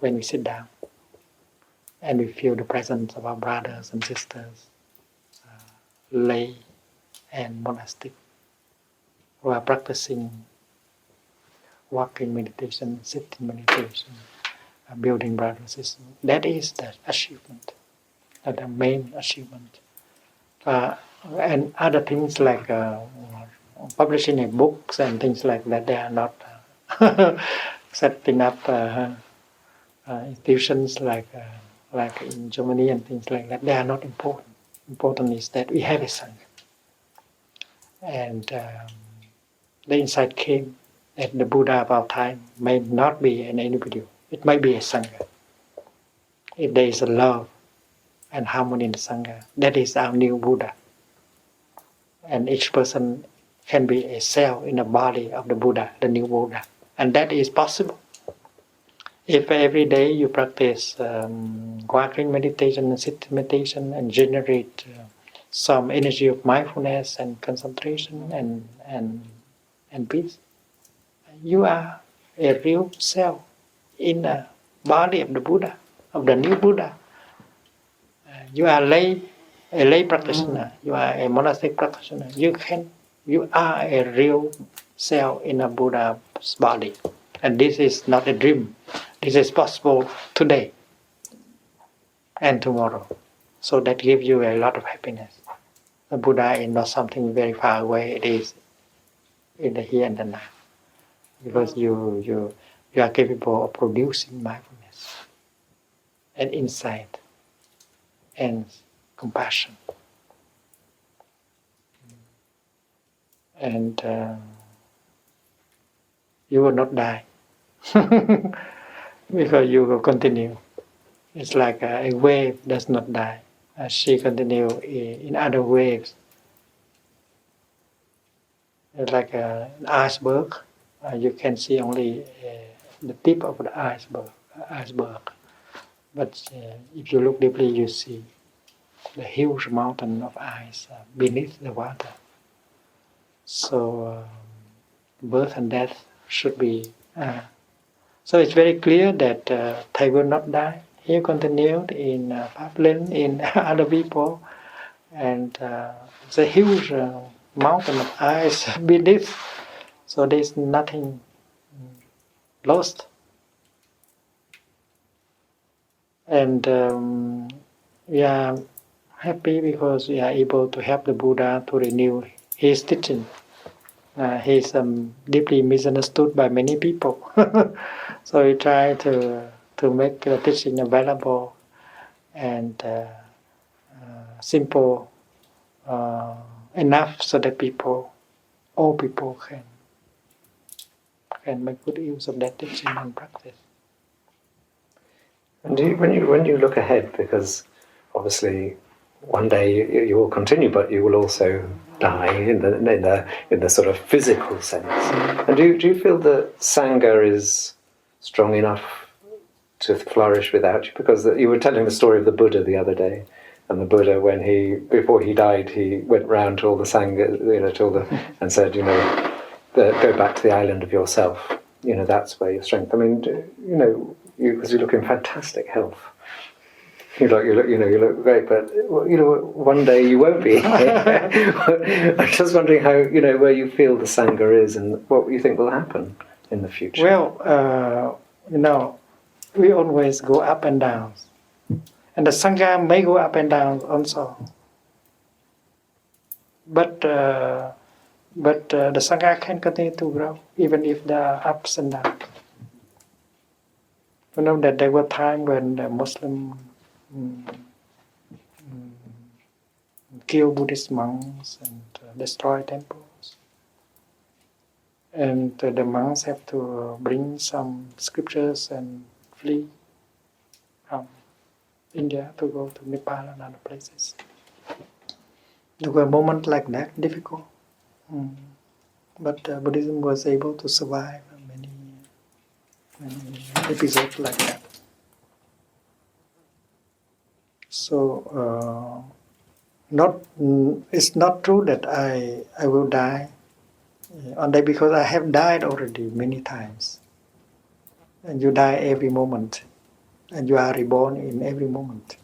we sit down and we feel the presence of our brothers and sisters, lay and monastic, who are practicing walking meditation, sitting meditation, building brotherhood system. That is the achievement, the main achievement. And other things like publishing books and things like that, they are not setting up institutions like in Germany and things like that. They are not important. Important is that we have a Sangha. And the insight came that the Buddha of our time may not be an individual. It might be a Sangha. If there is a love and harmony in the Sangha, that is our new Buddha. And each person can be a cell in the body of the Buddha, the new Buddha. And that is possible. If every day you practice walking meditation and sitting meditation and generate some energy of mindfulness and concentration and peace, you are a real self in the body of the Buddha, of the new Buddha. You are a lay practitioner. You are a monastic practitioner. You are a real self in a Buddha's body, and this is not a dream. This is possible today and tomorrow. So that gives you a lot of happiness. The Buddha is not something very far away. It is in the here and the now, because you are capable of producing mindfulness and insight and compassion, and you will not die because you will continue. It's like a wave does not die. She continue in other waves. It's like an iceberg. You can see only the tip of the iceberg. But if you look deeply, you see the huge mountain of ice beneath the water. So birth and death should be. So it's very clear that Thay will not die. He continued in Phap in other people, and it's a huge mountain of ice beneath. So there's nothing lost. And we are happy because we are able to help the Buddha to renew his teaching. He's deeply misunderstood by many people. So we try to make the teaching available and simple enough so that all people can make good use of that teaching and practice. And when you look ahead, because obviously one day you will continue, but you will also die in the sort of physical sense. And do you feel that Sangha is strong enough to flourish without you? Because you were telling the story of the Buddha the other day, and the Buddha, before he died, he went round to all the Sangha, and said, go back to the island of yourself. That's where your strength. I mean, because you look in fantastic health. You look great, but one day you won't be. I'm just wondering how, where you feel the Sangha is and what you think will happen in the future. Well, we always go up and down, and the Sangha may go up and down also. But the Sangha can continue to grow even if there are ups and downs. You know that there were times when the Muslim kill Buddhist monks and destroy temples, and the monks have to bring some scriptures and flee from India to go to Nepal and other places. There were moments like that, difficult, but Buddhism was able to survive many episodes like that. So it's not true that I will die one day, because I have died already many times. And you die every moment, and you are reborn in every moment.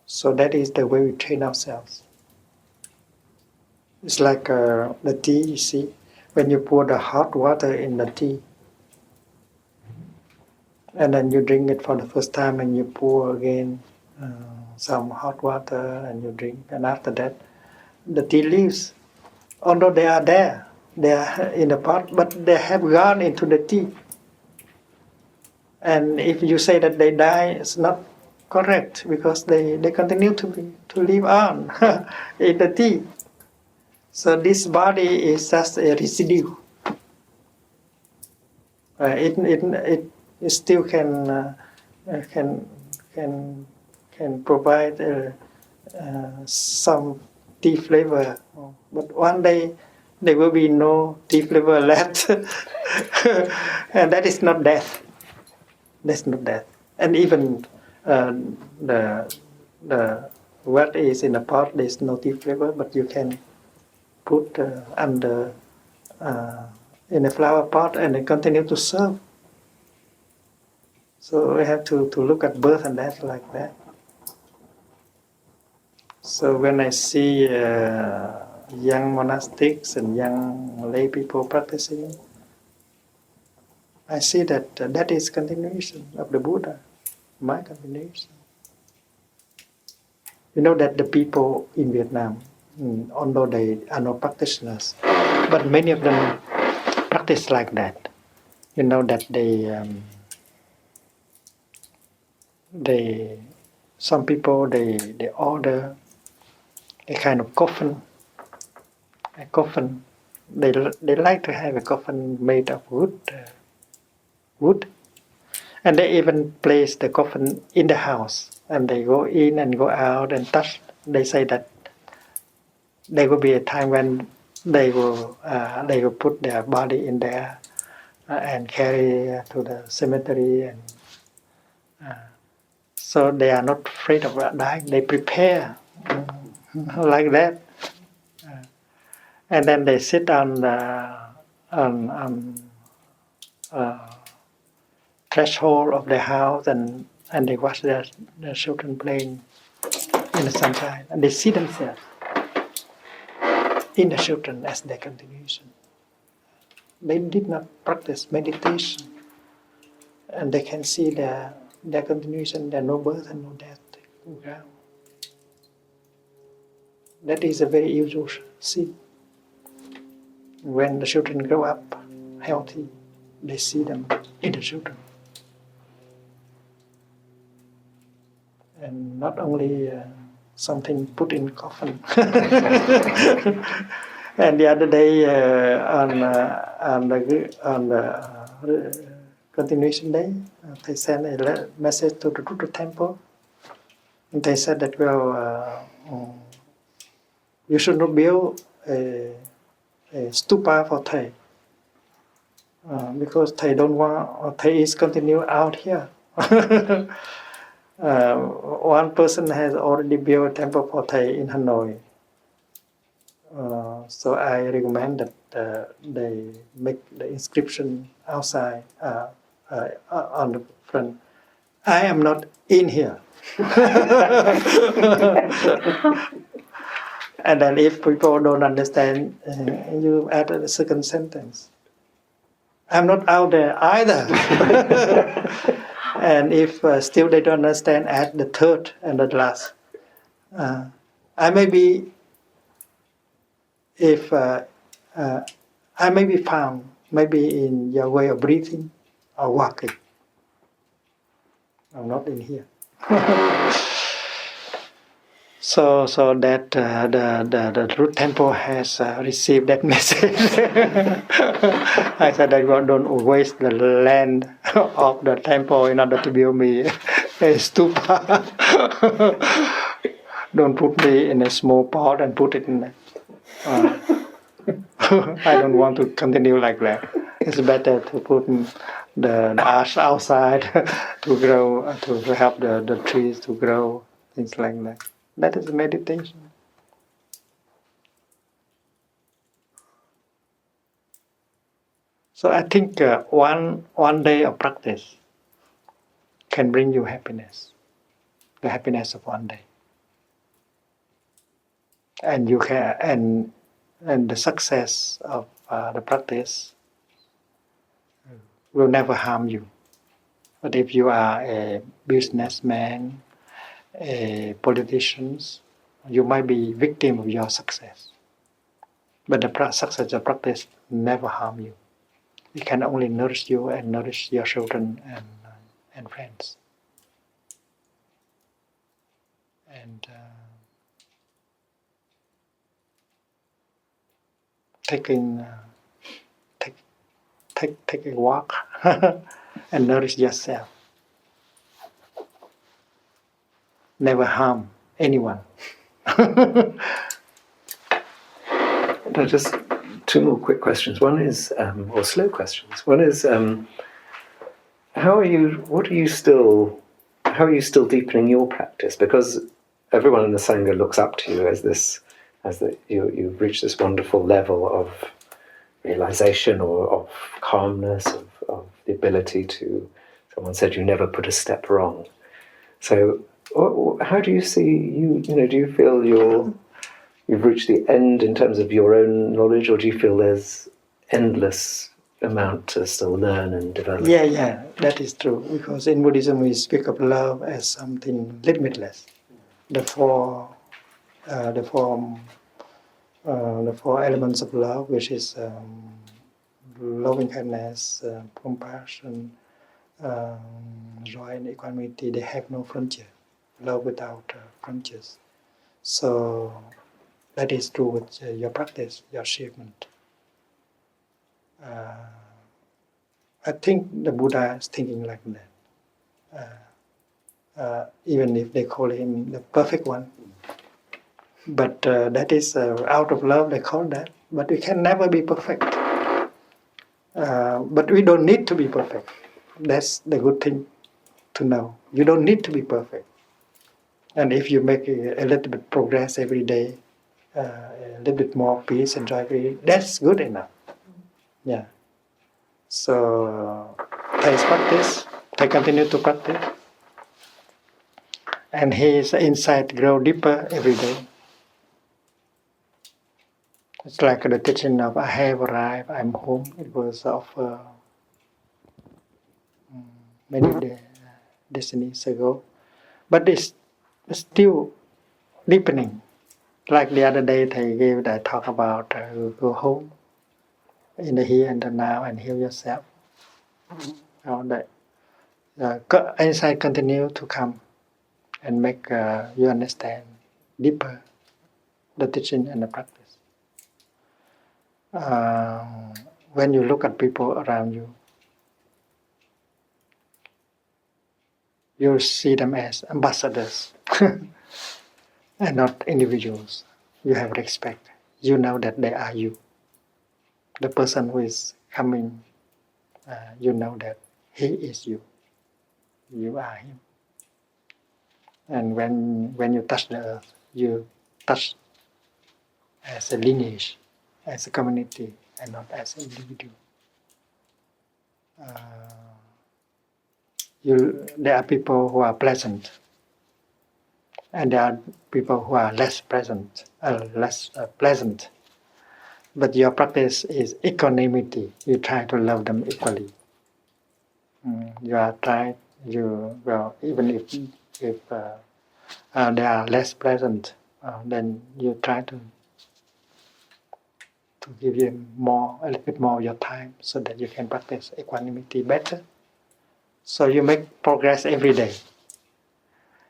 So that is the way we train ourselves. It's like the tea, you see, when you pour the hot water in the tea, and then you drink it for the first time, and you pour again some hot water, and you drink, and after that, the tea leaves. Although they are there, they are in the pot, but they have gone into the tea. And if you say that they die, it's not correct, because they continue to live on in the tea. So this body is just a residue. It still can provide some tea flavor, but one day there will be no tea flavor left, and that is not death. That's not death. And even the what is in the pot, there is no tea flavor, but you can put under in a flower pot and they continue to serve. So we have to look at birth and death like that. So when I see young monastics and young lay people practicing, I see that that is continuation of the Buddha, my continuation. You know that the people in Vietnam, although they are not practitioners, but many of them practice like that. You know that some people they order a kind of coffin. A coffin. They like to have a coffin made of wood, and they even place the coffin in the house, and they go in and go out and touch. They say that there will be a time when they will put their body in there and carry to the cemetery, and so they are not afraid of dying. They prepare like that, and then they sit on threshold of the house and they watch their children playing in the sunshine, and they see themselves in the children as their continuation. They did not practice meditation, and they can see their continuation, their no birth and no death. That is a very usual scene. When the children grow up healthy, they see them in the children. And not only something put in coffin. And the other day on the continuation day, they sent a message to the Buddha temple, and they said that you should not build a stupa for Thay, because Thay don't want. Thay is continue out here. One person has already built a temple for Thay in Hanoi. So I recommend that they make the inscription outside on the front. I am not in here. And then if people don't understand, you add a second sentence. I'm not out there either. And if still they don't understand, add the third and the last. I may be, if I may be found, maybe in your way of breathing or walking. I'm not in here. So that the root temple has received that message. I said that God don't waste the land of the temple in order to build me a stupa. Don't put me in a small pot and put it in there. I don't want to continue like that. It's better to put the ash outside to grow, to help the trees to grow, things like that. That is meditation. So I think one day of practice can bring you happiness, the happiness of one day, and you can and the success of the practice will never harm you. But if you are a businessman, a politician, you might be victim of your success. But the success of practice never harm you. It can only nourish you and nourish your children and friends. And take a walk and nourish yourself. Never harm anyone. Just two more quick questions. One is, or slow questions. One is, how are you still deepening your practice? Because everyone in the Sangha looks up to you as you've reached this wonderful level of realization or of calmness, of the ability to, someone said, you never put a step wrong. So how do you see, do you feel you've reached the end in terms of your own knowledge, or do you feel there's endless amount to still learn and develop? Yeah, that is true. Because in Buddhism we speak of love as something limitless. The four elements of love, which is loving kindness, compassion, joy and equanimity, they have no frontier. Love without frontiers. So that is true with your practice, your achievement. I think the Buddha is thinking like that. Even if they call him the perfect one. But that is out of love, they call that. But we can never be perfect. But we don't need to be perfect. That's the good thing to know. You don't need to be perfect. And if you make a little bit progress every day, a little bit more peace and joy every day, that's good enough. Yeah. So Thay's practice, Thay continue to practice. And his insight grow deeper every day. It's like the teaching of I have arrived, I'm home. It was of many decades ago. But it's still deepening. Like the other day, Thầy gave the talk about go home in the here and the now and heal yourself. Insight continue to come and make you understand deeper the teaching and the practice. When you look at people around you, you see them as ambassadors and not individuals. You have respect. You know that they are you. The person who is coming, you know that he is you. You are him. And when you touch the earth, you touch as a lineage, as a community, and not as an individual. There are people who are pleasant, and there are people who are less pleasant. But your practice is equanimity. You try to love them equally. Even if they are less pleasant, then you try to give them a little bit more of your time, so that you can practice equanimity better. So you make progress every day.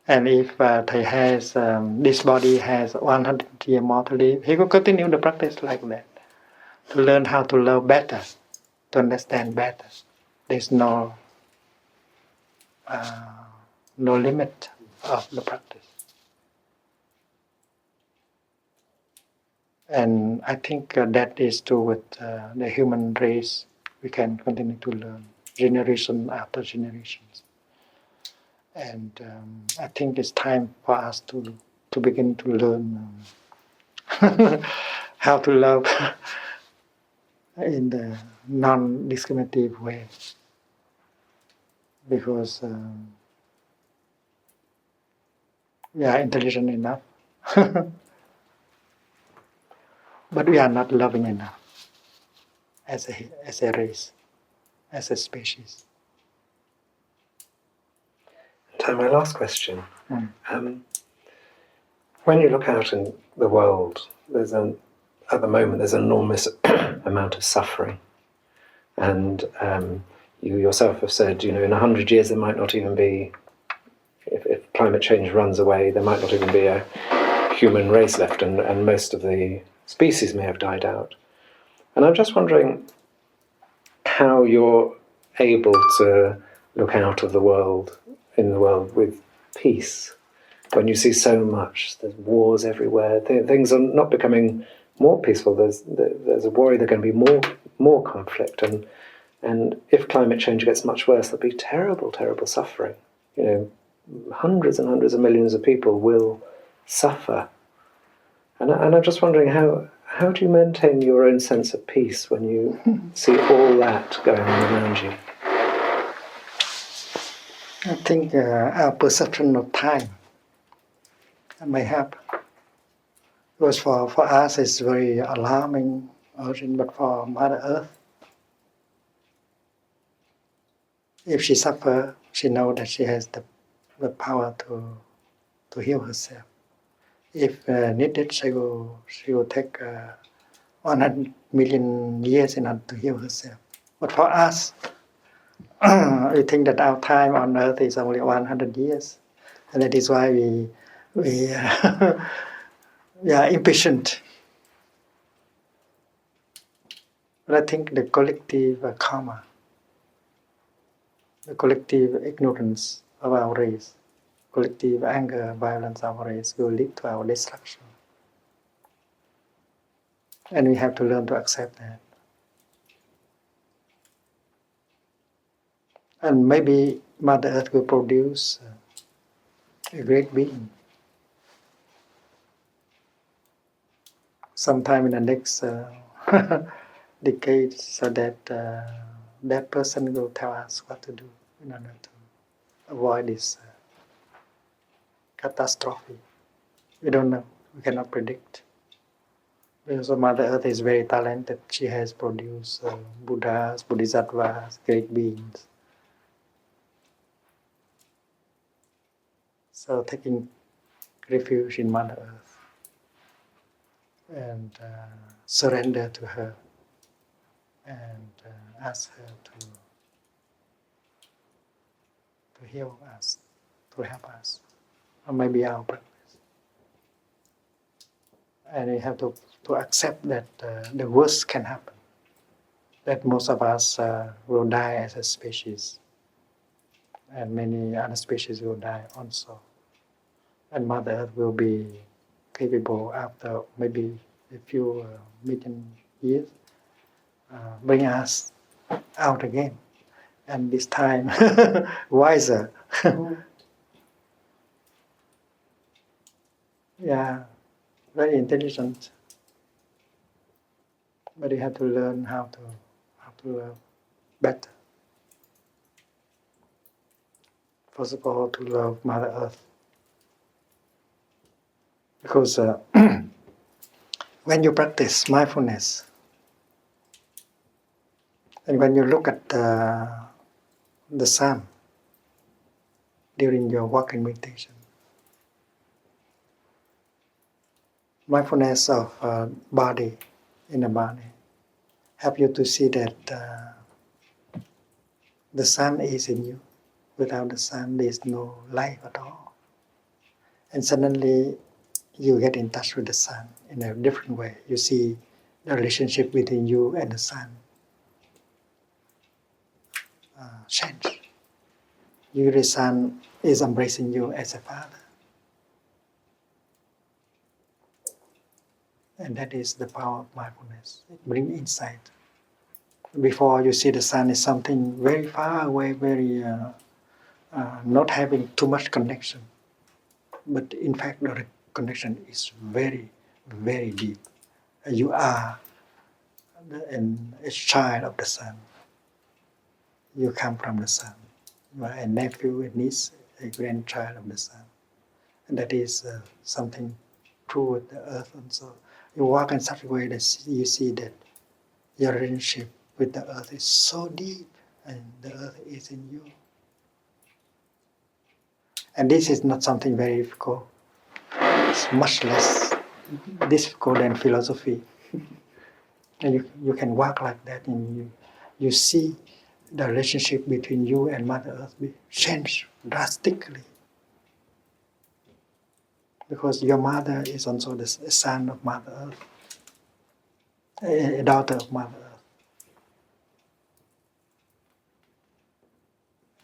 And if Thầy has this body has 100 years more to live, he will continue the practice like that, to learn how to love better, to understand better. There's no limit of the practice. And I think that is true with the human race. We can continue to learn generation after generations. And I think it's time for us to begin to learn how to love in the non-discriminative way. Because we are intelligent enough, but we are not loving enough as a race, as a species. And my last question. When you look out in the world, at the moment there's an enormous amount of suffering. And you yourself have said, in 100 years there might not even be, if climate change runs away, there might not even be a human race left, and most of the species may have died out. And I'm just wondering how you're able to look out of in the world with peace, when you see so much. There's wars everywhere. Things are not becoming more peaceful. There's a worry there's going to be more conflict, and if climate change gets much worse, there'll be terrible, terrible suffering. Hundreds and hundreds of millions of people will suffer. And I'm just wondering How do you maintain your own sense of peace when you see all that going on around you? I think our perception of time may help. Because for us it's very alarming, urgent, but for Mother Earth, if she suffers, she knows that she has the power to heal herself. If needed, she will take 100 million years in order to heal herself. But for us, we think that our time on earth is only 100 years. And that is why we we are impatient. But I think the collective karma, the collective ignorance of our race, collective anger, violence of our race will lead to our destruction. And we have to learn to accept that. And maybe Mother Earth will produce a great being. Sometime in the next decade, so that that person will tell us what to do in order to avoid this catastrophe. We don't know. We cannot predict. Because Mother Earth is very talented. She has produced Buddhas, Bodhisattvas, great beings. So taking refuge in Mother Earth and surrender to her and ask her to heal us, to help us, or maybe our practice. And we have to accept that the worst can happen, that most of us will die as a species, and many other species will die also. And Mother Earth will be capable after maybe a few million years, bring us out again, and this time wiser. Yeah, very intelligent. But you have to learn how to love better. First of all, to love Mother Earth. Because when you practice mindfulness, and when you look at the sun during your walking meditation, mindfulness of body in the body help you to see that the sun is in you. Without the sun, there is no life at all. And suddenly, you get in touch with the sun in a different way. You see the relationship between you and the sun change. The sun is embracing you as a father. And that is the power of mindfulness. It brings insight. Before you see the sun is something very far away, very not having too much connection. But in fact, the connection is very, very deep. You are a child of the sun. You come from the sun. You are a nephew, a niece, a grandchild of the sun. And that is something true with the earth also. You walk in such a way that you see that your relationship with the earth is so deep, and the earth is in you. And this is not something very difficult. It's much less difficult than philosophy. And you can walk like that, and you see the relationship between you and Mother Earth change drastically. Because your mother is also the son of Mother Earth, a daughter of Mother Earth.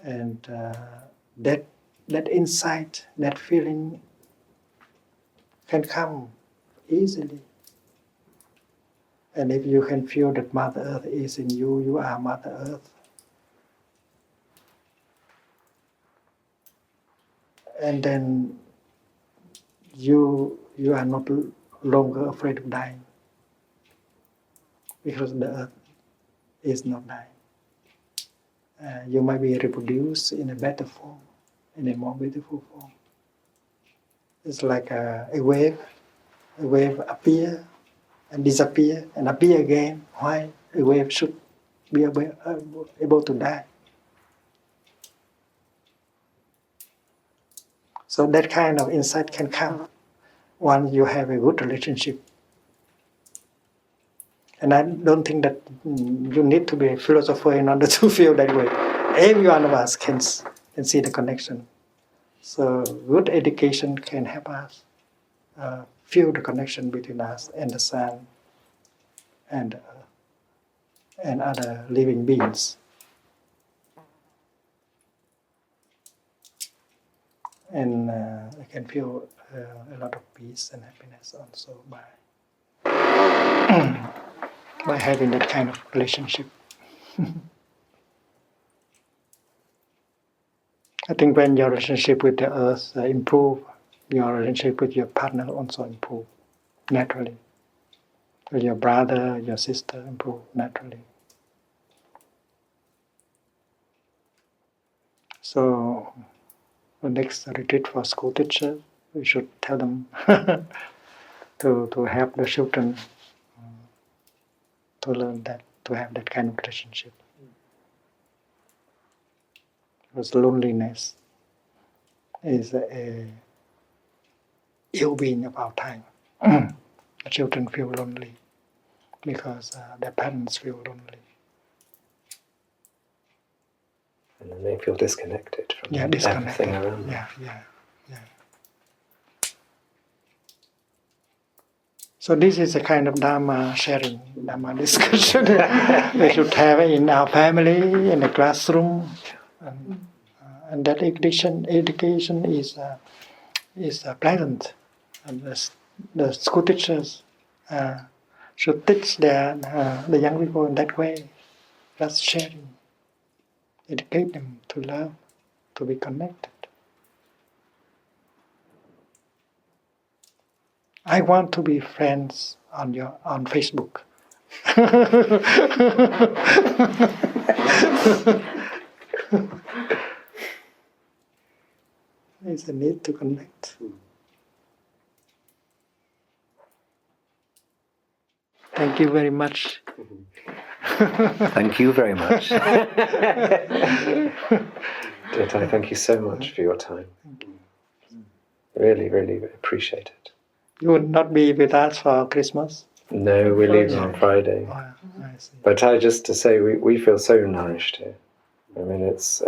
And that insight, that feeling can come easily. And if you can feel that Mother Earth is in you, you are Mother Earth. And then you are not longer afraid of dying. because the earth is not dying. You might be reproduced in a better form, in a more beautiful form. It's like a wave. A wave appear and disappear and appear again. Why a wave should be able to die? So that kind of insight can come once you have a good relationship. And I don't think that you need to be a philosopher in order to feel that way. Every one of us can see the connection. So good education can help us feel the connection between us and the sun and other living beings. And I can feel a lot of peace and happiness also by having that kind of relationship. I think when your relationship with the earth improve, your relationship with your partner also improve naturally. With your brother, your sister improve naturally. So the next retreat for school teachers, we should tell them to help the children to learn that, to have that kind of relationship. Because loneliness is a ill being of our time. The children feel lonely because their parents feel lonely. And then they feel disconnected from everything around them. Yeah. So this is a kind of Dharma sharing, Dharma discussion we should have in our family, in the classroom. And that education is pleasant. And the school teachers should teach the young people in that way. That's sharing. Educate them to love, to be connected. I want to be friends on Facebook. There's a need to connect. Thank you very much. Thank you very much. Dear Thay, thank you so much for your time. Really, really appreciate it. You would not be with us for Christmas? No, we're leaving on Friday. Oh, I see. But Thay, just to say, we feel so nourished here. I mean, it's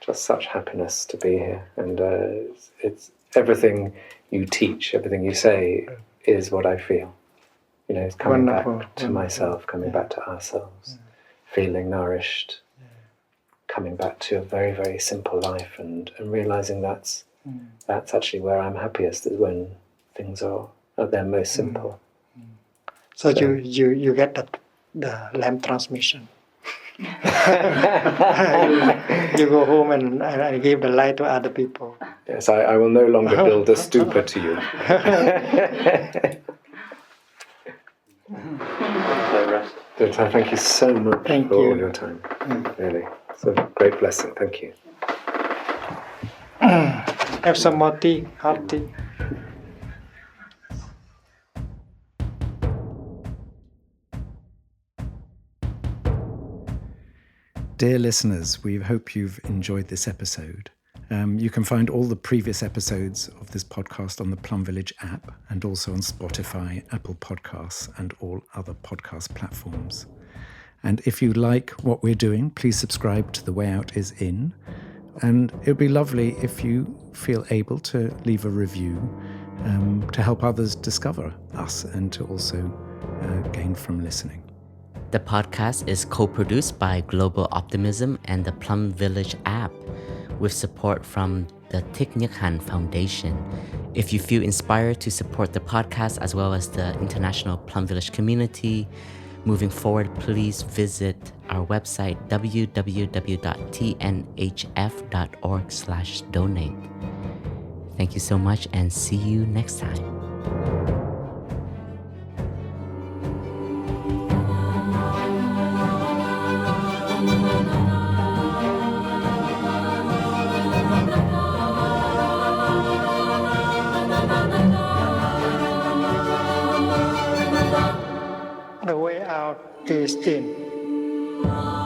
just such happiness to be here. And it's everything you teach, everything you say is what I feel. You know, it's coming back to myself, coming back to ourselves, feeling nourished, coming back to a very, very simple life and realizing that's actually where I'm happiest, is when things are at their most simple. So you get the lamp transmission. You go home and give the light to other people. Yes, I will no longer build a stupa to you. Thank you so much for all your time. Really, it's a great blessing. Thank you. Have some more tea, hot tea. Dear listeners, we hope you've enjoyed this episode. You can find all the previous episodes of this podcast on the Plum Village app and also on Spotify, Apple Podcasts, and all other podcast platforms. And if you like what we're doing, please subscribe to The Way Out Is In. And it would be lovely if you feel able to leave a review to help others discover us and to also gain from listening. The podcast is co-produced by Global Optimism and the Plum Village app with support from the Thich Nhat Hanh Foundation. If you feel inspired to support the podcast as well as the international Plum Village community, moving forward, please visit our website www.tnhf.org/donate. Thank you so much and see you next time. is in.